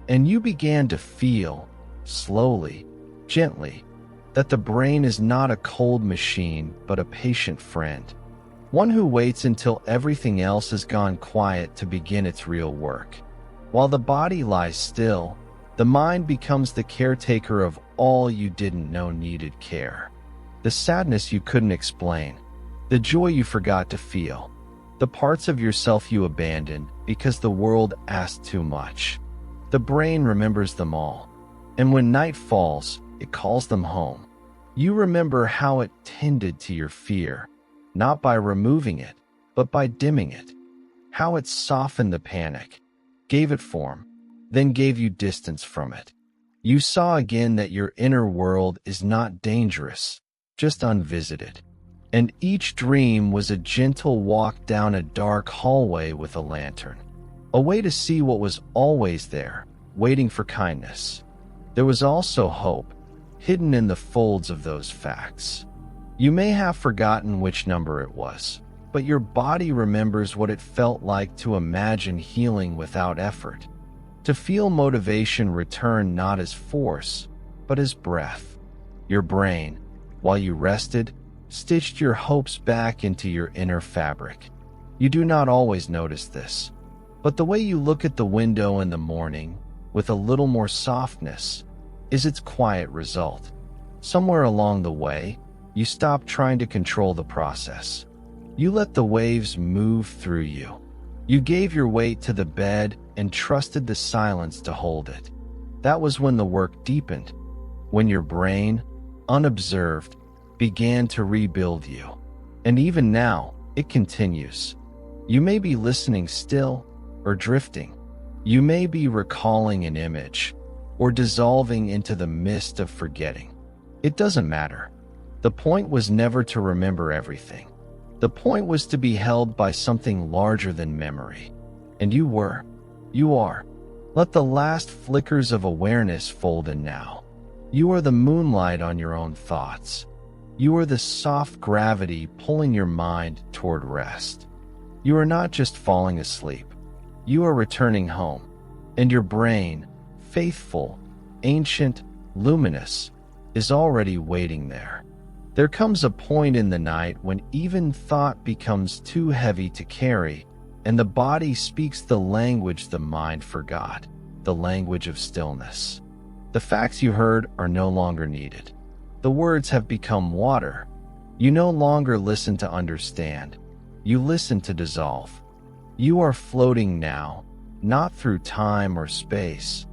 And you began to feel, slowly, gently, that the brain is not a cold machine but a patient friend. One who waits until everything else has gone quiet to begin its real work. While the body lies still, the mind becomes the caretaker of all you didn't know needed care. The sadness you couldn't explain, the joy you forgot to feel, the parts of yourself you abandoned because the world asked too much. The brain remembers them all, and when night falls, it calls them home. You remember how it tended to your fear, not by removing it, but by dimming it. How it softened the panic, gave it form, then gave you distance from it. You saw again that your inner world is not dangerous, just unvisited. And each dream was a gentle walk down a dark hallway with a lantern. A way to see what was always there, waiting for kindness. There was also hope, hidden in the folds of those facts. You may have forgotten which number it was, but your body remembers what it felt like to imagine healing without effort. To feel motivation return not as force, but as breath. Your brain, while you rested, stitched your hopes back into your inner fabric. You do not always notice this, but the way you look at the window in the morning, with a little more softness, is its quiet result. Somewhere along the way, you stop trying to control the process. You let the waves move through you. You gave your weight to the bed and trusted the silence to hold it. That was when the work deepened, when your brain, unobserved, began to rebuild you. And even now, it continues. You may be listening still or drifting. You may be recalling an image or dissolving into the mist of forgetting. It doesn't matter. The point was never to remember everything. The point was to be held by something larger than memory. And you were. You are. Let the last flickers of awareness fold in now. You are the moonlight on your own thoughts. You are the soft gravity pulling your mind toward rest. You are not just falling asleep. You are returning home. And your brain, faithful, ancient, luminous, is already waiting there. There comes a point in the night when even thought becomes too heavy to carry, and the body speaks the language the mind forgot, the language of stillness. The facts you heard are no longer needed. The words have become water. You no longer listen to understand. You listen to dissolve. You are floating now, not through time or space,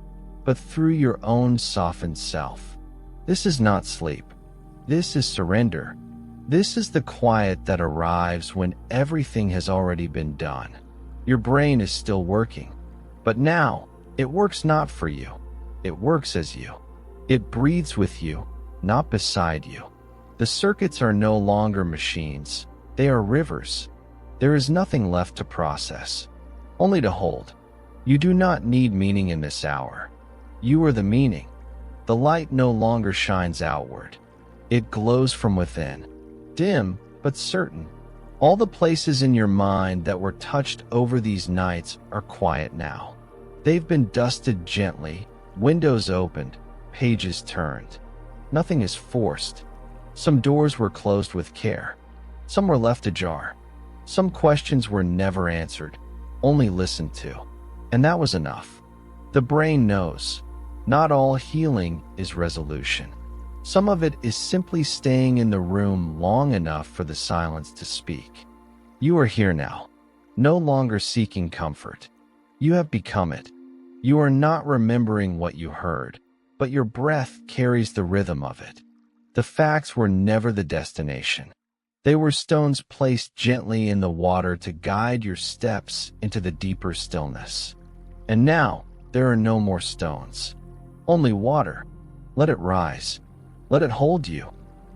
but through your own softened self. This is not sleep. This is surrender. This is the quiet that arrives when everything has already been done. Your brain is still working, but now it works not for you. It works as you. It breathes with you, not beside you. The circuits are no longer machines. They are rivers. There is nothing left to process, only to hold. You do not need meaning in this hour. You are the meaning. The light no longer shines outward. It glows from within, dim but certain. All the places in your mind that were touched over these nights are quiet now. They've been dusted gently, windows opened, pages turned. Nothing is forced. Some doors were closed with care. Some were left ajar. Some questions were never answered, only listened to. And that was enough. The brain knows. Not all healing is resolution. Some of it is simply staying in the room long enough for the silence to speak. You are here now, no longer seeking comfort. You have become it. You are not remembering what you heard, but your breath carries the rhythm of it. The facts were never the destination. They were stones placed gently in the water to guide your steps into the deeper stillness. And now, there are no more stones. Only water. Let it rise. Let it hold you.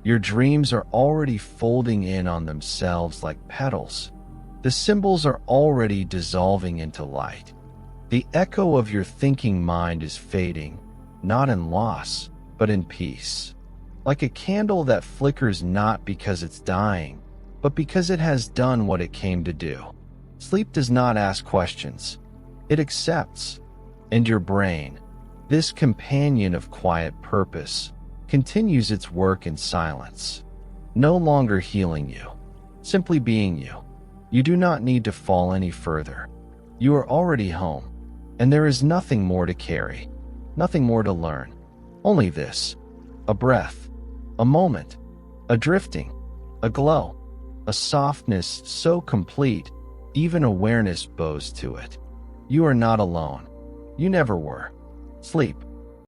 Your dreams are already folding in on themselves like petals. The symbols are already dissolving into light. The echo of your thinking mind is fading, not in loss, but in peace. Like a candle that flickers not because it's dying, but because it has done what it came to do. Sleep does not ask questions. It accepts. And your brain, this companion of quiet purpose, continues its work in silence, no longer healing you, simply being you. You do not need to fall any further. You are already home, and there is nothing more to carry, nothing more to learn. Only this, a breath, a moment, a drifting, a glow, a softness so complete, even awareness bows to it. You are not alone. You never were. Sleep,